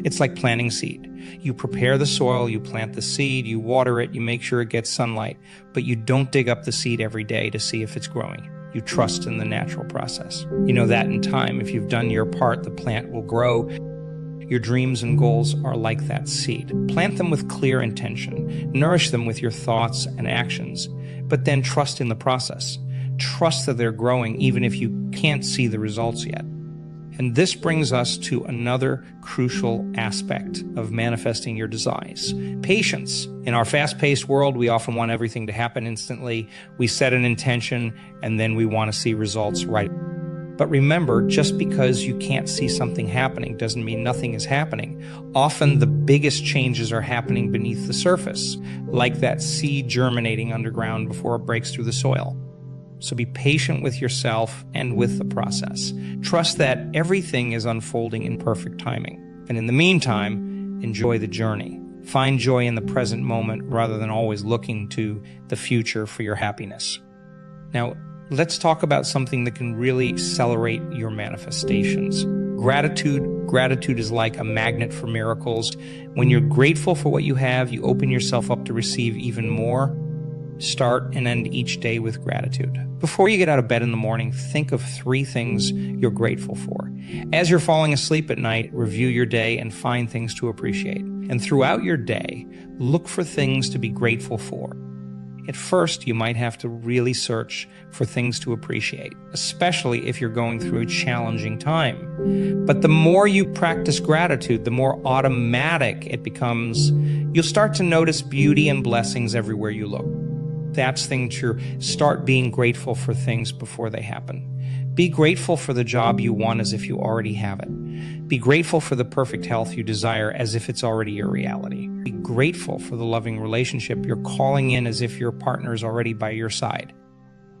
It's like planting seed. You prepare the soil, you plant the seed, you water it, you make sure it gets sunlight, but you don't dig up the seed every day to see if it's growing. You trust in the natural process. You know that in time, if you've done your part, the plant will grow. Your dreams and goals are like that seed. Plant them with clear intention. Nourish them with your thoughts and actions, but then trust in the process. Trust that they're growing even if you can't see the results yet. And this brings us to another crucial aspect of manifesting your desires: patience. In our fast-paced world, we often want everything to happen instantly. We set an intention and then we want to see results right. But remember, just because you can't see something happening doesn't mean nothing is happening. Often the biggest changes are happening beneath the surface, like that seed germinating underground before it breaks through the soil. So be patient with yourself and with the process. Trust that everything is unfolding in perfect timing. And in the meantime, enjoy the journey. Find joy in the present moment rather than always looking to the future for your happiness. Now, let's talk about something that can really accelerate your manifestations. Gratitude. Gratitude is like a magnet for miracles. When you're grateful for what you have, you open yourself up to receive even more. Start and end each day with gratitude. Before you get out of bed in the morning, think of 3 things you're grateful for. As you're falling asleep at night, review your day and find things to appreciate. And throughout your day, look for things to be grateful for. At first, you might have to really search for things to appreciate, especially if you're going through a challenging time. But the more you practice gratitude, the more automatic it becomes. You'll start to notice beauty and blessings everywhere you look. That's thing to start being grateful for things before they happen. Be grateful for the job you want as if you already have it. Be grateful for the perfect health you desire as if it's already your reality. Be grateful for the loving relationship you're calling in as if your partner is already by your side.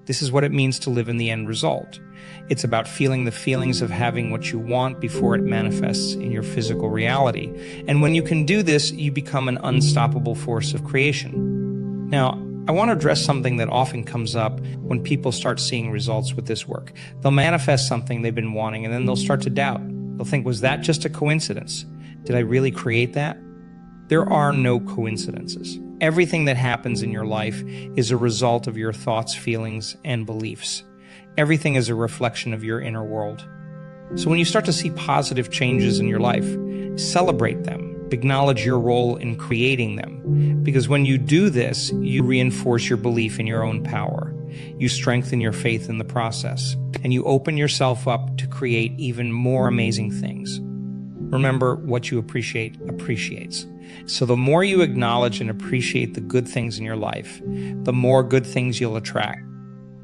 This is what it means to live in the end result. It's about feeling the feelings of having what you want before it manifests in your physical reality. And when you can do this, you become an unstoppable force of creation. Now, I want to address something that often comes up when people start seeing results with this work. They'll manifest something they've been wanting, and then they'll start to doubt. They'll think, was that just a coincidence? Did I really create that? There are no coincidences. Everything that happens in your life is a result of your thoughts, feelings, and beliefs. Everything is a reflection of your inner world. So when you start to see positive changes in your life, celebrate them. Acknowledge your role in creating them. Because when you do this, you reinforce your belief in your own power. You strengthen your faith in the process. And you open yourself up to create even more amazing things. Remember, what you appreciate appreciates. So the more you acknowledge and appreciate the good things in your life, the more good things you'll attract.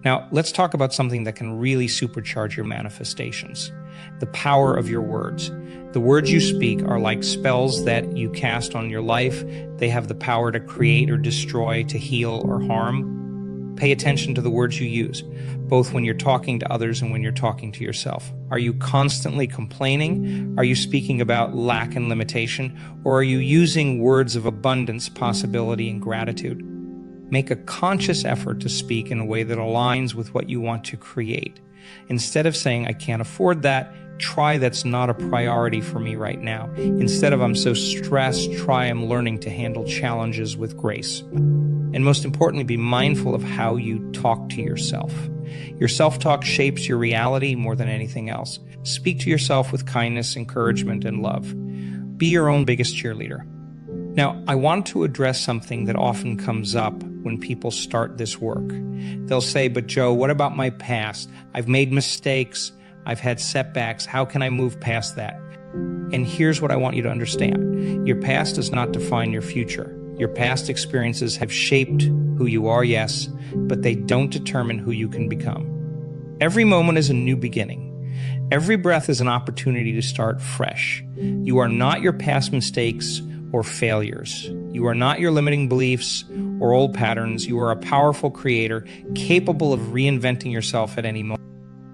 Now, let's talk about something that can really supercharge your manifestations. The power of your words. The words you speak are like spells that you cast on your life. They have the power to create or destroy, to heal or harm. Pay attention to the words you use, both when you're talking to others and when you're talking to yourself. Are you constantly complaining? Are you speaking about lack and limitation? Or are you using words of abundance, possibility, and gratitude? Make a conscious effort to speak in a way that aligns with what you want to create. Instead of saying, I can't afford that, try that's not a priority for me right now. Instead of I'm so stressed, try I'm learning to handle challenges with grace. And most importantly, be mindful of how you talk to yourself. Your self-talk shapes your reality more than anything else. Speak to yourself with kindness, encouragement, and love. Be your own biggest cheerleader. Now, I want to address something that often comes up when people start this work. They'll say, but Joe, what about my past? I've made mistakes. I've had setbacks. How can I move past that? And here's what I want you to understand. Your past does not define your future. Your past experiences have shaped who you are, yes, but they don't determine who you can become. Every moment is a new beginning. Every breath is an opportunity to start fresh. You are not your past mistakes or failures. You are not your limiting beliefs or old patterns. You are a powerful creator, capable of reinventing yourself at any moment.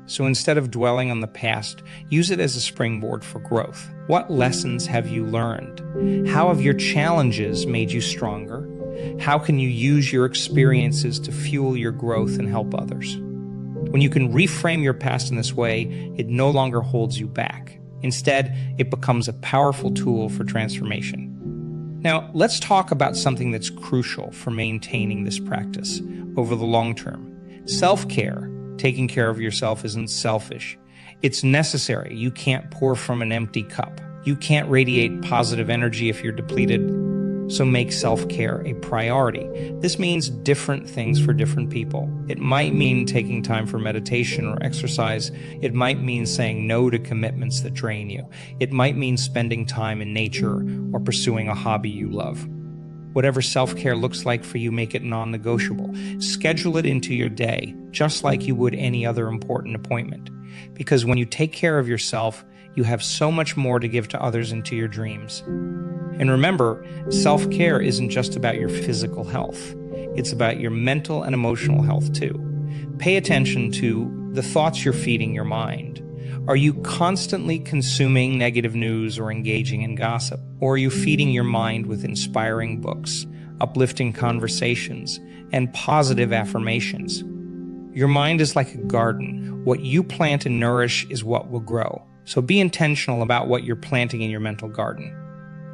So instead of dwelling on the past, use it as a springboard for growth. What lessons have you learned? How have your challenges made you stronger? How can you use your experiences to fuel your growth and help others? When you can reframe your past in this way, it no longer holds you back. Instead, it becomes a powerful tool for transformation. Now, let's talk about something that's crucial for maintaining this practice over the long term. Self-care. Taking care of yourself isn't selfish. It's necessary. You can't pour from an empty cup. You can't radiate positive energy if you're depleted. So make self-care a priority. This means different things for different people. It might mean taking time for meditation or exercise. It might mean saying no to commitments that drain you. It might mean spending time in nature or pursuing a hobby you love. Whatever self-care looks like for you, make it non-negotiable. Schedule it into your day, just like you would any other important appointment. Because when you take care of yourself, you have so much more to give to others and to your dreams. And remember, self-care isn't just about your physical health. It's about your mental and emotional health too. Pay attention to the thoughts you're feeding your mind. Are you constantly consuming negative news or engaging in gossip? Or are you feeding your mind with inspiring books, uplifting conversations, and positive affirmations? Your mind is like a garden. What you plant and nourish is what will grow. So be intentional about what you're planting in your mental garden.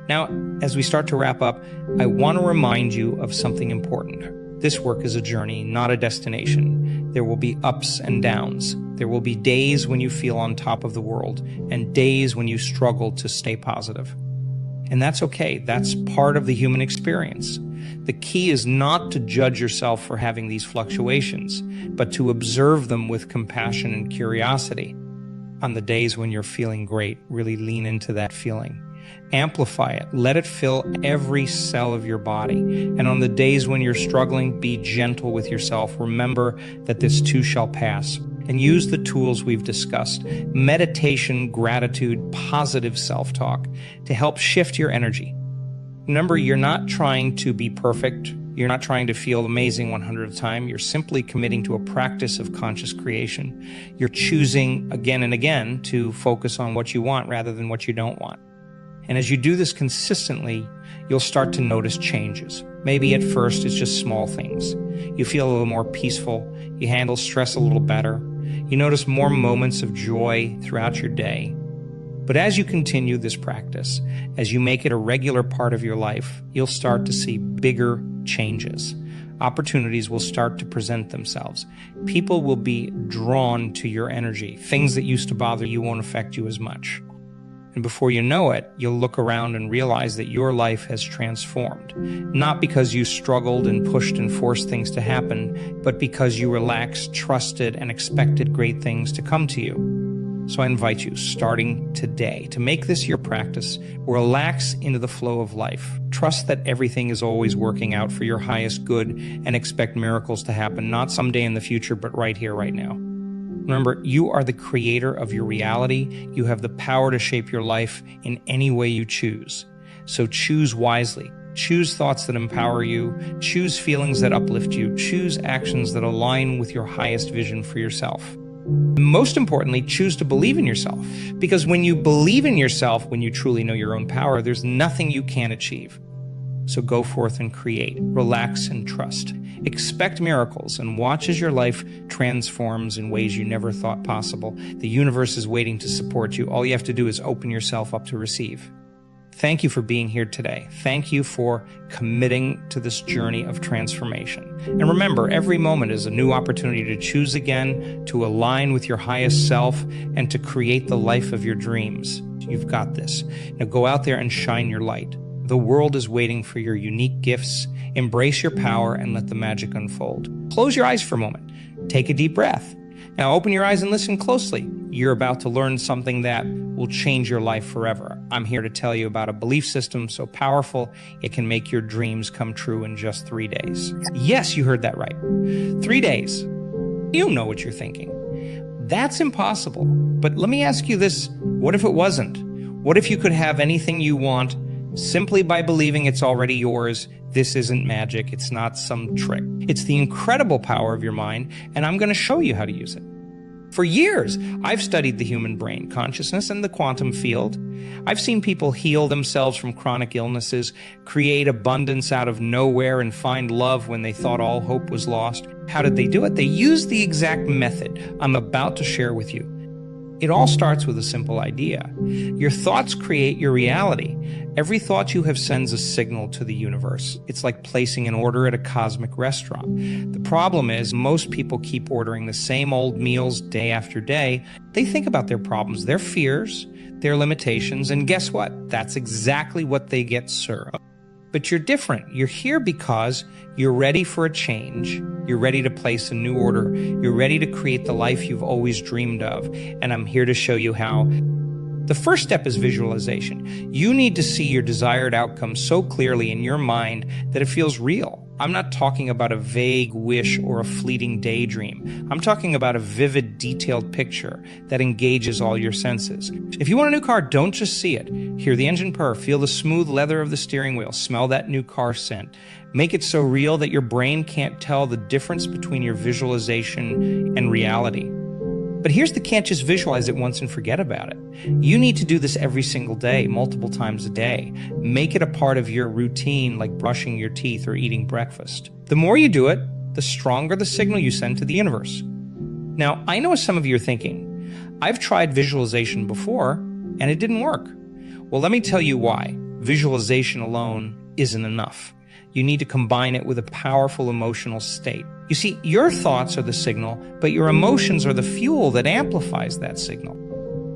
Now, as we start to wrap up, I want to remind you of something important. This work is a journey, not a destination. There will be ups and downs. There will be days when you feel on top of the world and days when you struggle to stay positive. And that's okay. That's part of the human experience. The key is not to judge yourself for having these fluctuations, but to observe them with compassion and curiosity. On the days when you're feeling great, really lean into that feeling. Amplify it. Let it fill every cell of your body. And on the days when you're struggling, be gentle with yourself. Remember that this too shall pass. And use the tools we've discussed, meditation, gratitude, positive self-talk, to help shift your energy. Remember, you're not trying to be perfect. You're not trying to feel amazing 100 of the time. You're simply committing to a practice of conscious creation. You're choosing again and again to focus on what you want rather than what you don't want. And as you do this consistently, you'll start to notice changes. Maybe at first it's just small things. You feel a little more peaceful. You handle stress a little better. You notice more moments of joy throughout your day. But as you continue this practice, as you make it a regular part of your life, you'll start to see bigger changes. Opportunities will start to present themselves. People will be drawn to your energy. Things that used to bother you won't affect you as much. And before you know it, you'll look around and realize that your life has transformed. Not because you struggled and pushed and forced things to happen, but because you relaxed, trusted, and expected great things to come to you. So I invite you, starting today, to make this your practice. Relax into the flow of life. Trust that everything is always working out for your highest good, and expect miracles to happen, not someday in the future, but right here, right now. Remember, you are the creator of your reality. You have the power to shape your life in any way you choose. So choose wisely. Choose thoughts that empower you. Choose feelings that uplift you. Choose actions that align with your highest vision for yourself. Most importantly, choose to believe in yourself. Because when you believe in yourself, when you truly know your own power, there's nothing you can't achieve. So go forth and create, relax and trust. Expect miracles and watch as your life transforms in ways you never thought possible. The universe is waiting to support you. All you have to do is open yourself up to receive. Thank you for being here today. Thank you for committing to this journey of transformation. And remember, every moment is a new opportunity to choose again, to align with your highest self, and to create the life of your dreams. You've got this. Now go out there and shine your light. The world is waiting for your unique gifts. Embrace your power and let the magic unfold. Close your eyes for a moment. Take a deep breath. Now open your eyes and listen closely. You're about to learn something that will change your life forever. I'm here to tell you about a belief system so powerful it can make your dreams come true in just 3 days. Yes, you heard that right. 3 days. You know what you're thinking. That's impossible. But let me ask you this. What if it wasn't? What if you could have anything you want simply by believing it's already yours. This isn't magic. It's not some trick. It's the incredible power of your mind, and I'm going to show you how to use it. For years, I've studied the human brain, consciousness, and the quantum field. I've seen people heal themselves from chronic illnesses, create abundance out of nowhere, and find love when they thought all hope was lost. How did they do it? They used the exact method I'm about to share with you. It all starts with a simple idea. Your thoughts create your reality. Every thought you have sends a signal to the universe. It's like placing an order at a cosmic restaurant. The problem is most people keep ordering the same old meals day after day. They think about their problems, their fears, their limitations, and guess what? That's exactly what they get served. But you're different. You're here because you're ready for a change. You're ready to place a new order. You're ready to create the life you've always dreamed of. And I'm here to show you how. The first step is visualization. You need to see your desired outcome so clearly in your mind that it feels real. I'm not talking about a vague wish or a fleeting daydream. I'm talking about a vivid, detailed picture that engages all your senses. If you want a new car, don't just see it. Hear the engine purr, feel the smooth leather of the steering wheel, smell that new car scent. Make it so real that your brain can't tell the difference between your visualization and reality. But here's the can't just visualize it once and forget about it. You need to do this every single day, multiple times a day. Make it a part of your routine, like brushing your teeth or eating breakfast. The more you do it, the stronger the signal you send to the universe. Now, I know what some of you are thinking. I've tried visualization before, and it didn't work. Well, let me tell you why. Visualization alone isn't enough. You need to combine it with a powerful emotional state. You see, your thoughts are the signal, but your emotions are the fuel that amplifies that signal.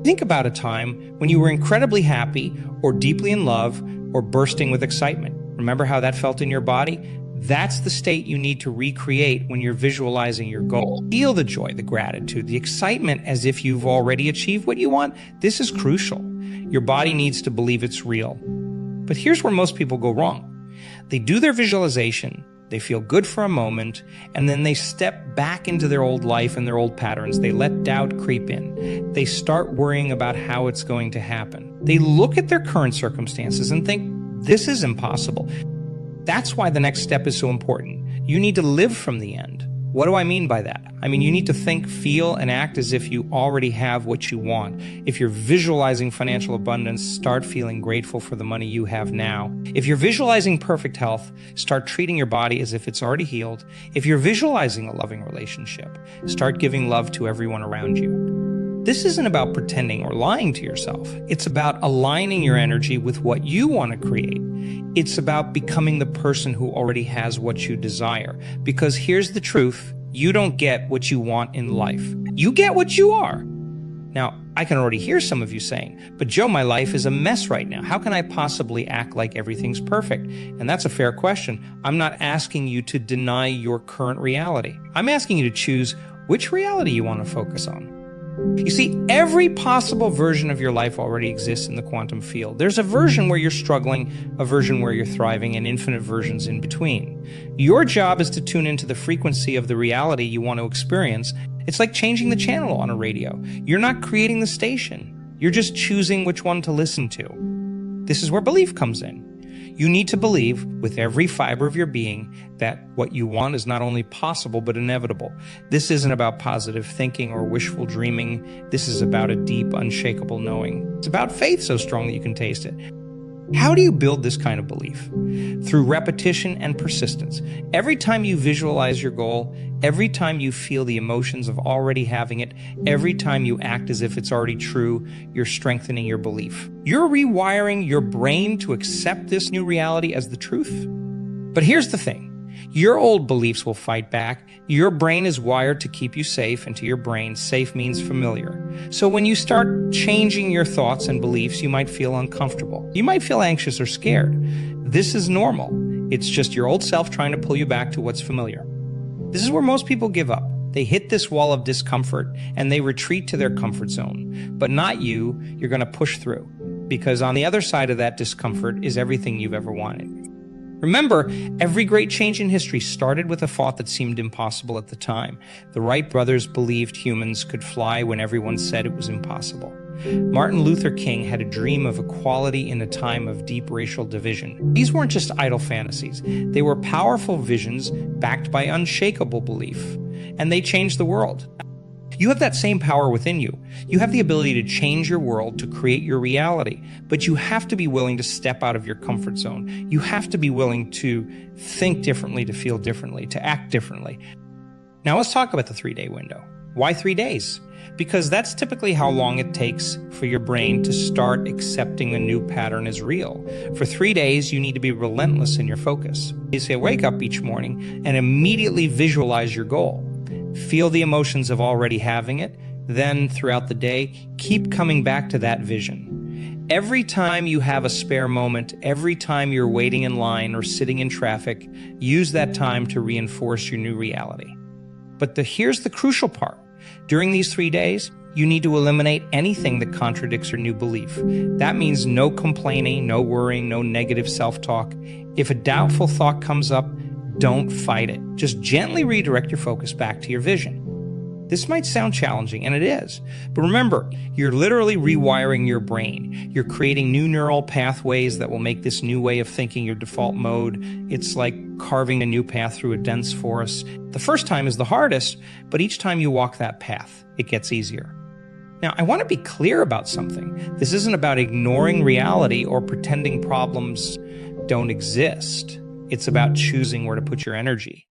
Think about a time when you were incredibly happy or deeply in love or bursting with excitement. Remember how that felt in your body? That's the state you need to recreate when you're visualizing your goal. Feel the joy, the gratitude, the excitement as if you've already achieved what you want. This is crucial. Your body needs to believe it's real. But here's where most people go wrong. They do their visualization, they feel good for a moment, and then they step back into their old life and their old patterns. They let doubt creep in. They start worrying about how it's going to happen. They look at their current circumstances and think, this is impossible. That's why the next step is so important. You need to live from the end. What do I mean by that? I mean, you need to think, feel, and act as if you already have what you want. If you're visualizing financial abundance, start feeling grateful for the money you have now. If you're visualizing perfect health, start treating your body as if it's already healed. If you're visualizing a loving relationship, start giving love to everyone around you. This isn't about pretending or lying to yourself. It's about aligning your energy with what you want to create. It's about becoming the person who already has what you desire. Because here's the truth, you don't get what you want in life. You get what you are. Now, I can already hear some of you saying, but Joe, my life is a mess right now. How can I possibly act like everything's perfect? And that's a fair question. I'm not asking you to deny your current reality. I'm asking you to choose which reality you want to focus on. You see, every possible version of your life already exists in the quantum field. There's a version where you're struggling, a version where you're thriving, and infinite versions in between. Your job is to tune into the frequency of the reality you want to experience. It's like changing the channel on a radio. You're not creating the station. You're just choosing which one to listen to. This is where belief comes in. You need to believe with every fiber of your being that what you want is not only possible but inevitable. This isn't about positive thinking or wishful dreaming. This is about a deep, unshakable knowing. It's about faith so strong that you can taste it. How do you build this kind of belief? Through repetition and persistence. Every time you visualize your goal, every time you feel the emotions of already having it, every time you act as if it's already true, you're strengthening your belief. You're rewiring your brain to accept this new reality as the truth. But here's the thing. Your old beliefs will fight back. Your brain is wired to keep you safe, and to your brain, safe means familiar. So when you start changing your thoughts and beliefs, you might feel uncomfortable. You might feel anxious or scared. This is normal. It's just your old self trying to pull you back to what's familiar. This is where most people give up. They hit this wall of discomfort and they retreat to their comfort zone. But not you. You're going to push through, because on the other side of that discomfort is everything you've ever wanted. Remember, every great change in history started with a thought that seemed impossible at the time. The Wright brothers believed humans could fly when everyone said it was impossible. Martin Luther King had a dream of equality in a time of deep racial division. These weren't just idle fantasies. They were powerful visions backed by unshakable belief, and they changed the world. You have that same power within you. You have the ability to change your world, to create your reality, but you have to be willing to step out of your comfort zone. You have to be willing to think differently, to feel differently, to act differently. Now let's talk about the 3-day window. Why 3 days? Because that's typically how long it takes for your brain to start accepting a new pattern as real. For 3 days, you need to be relentless in your focus. You say, wake up each morning and immediately visualize your goal. Feel the emotions of already having it. Then throughout the day, keep coming back to that vision. Every time you have a spare moment, every time you're waiting in line or sitting in traffic, use that time to reinforce your new reality. But here's the crucial part. During these 3 days, you need to eliminate anything that contradicts your new belief. That means no complaining, no worrying, no negative self-talk. If a doubtful thought comes up, don't fight it. Just gently redirect your focus back to your vision. This might sound challenging, and it is. But remember, you're literally rewiring your brain. You're creating new neural pathways that will make this new way of thinking your default mode. It's like carving a new path through a dense forest. The first time is the hardest, but each time you walk that path, it gets easier. Now, I want to be clear about something. This isn't about ignoring reality or pretending problems don't exist. It's about choosing where to put your energy.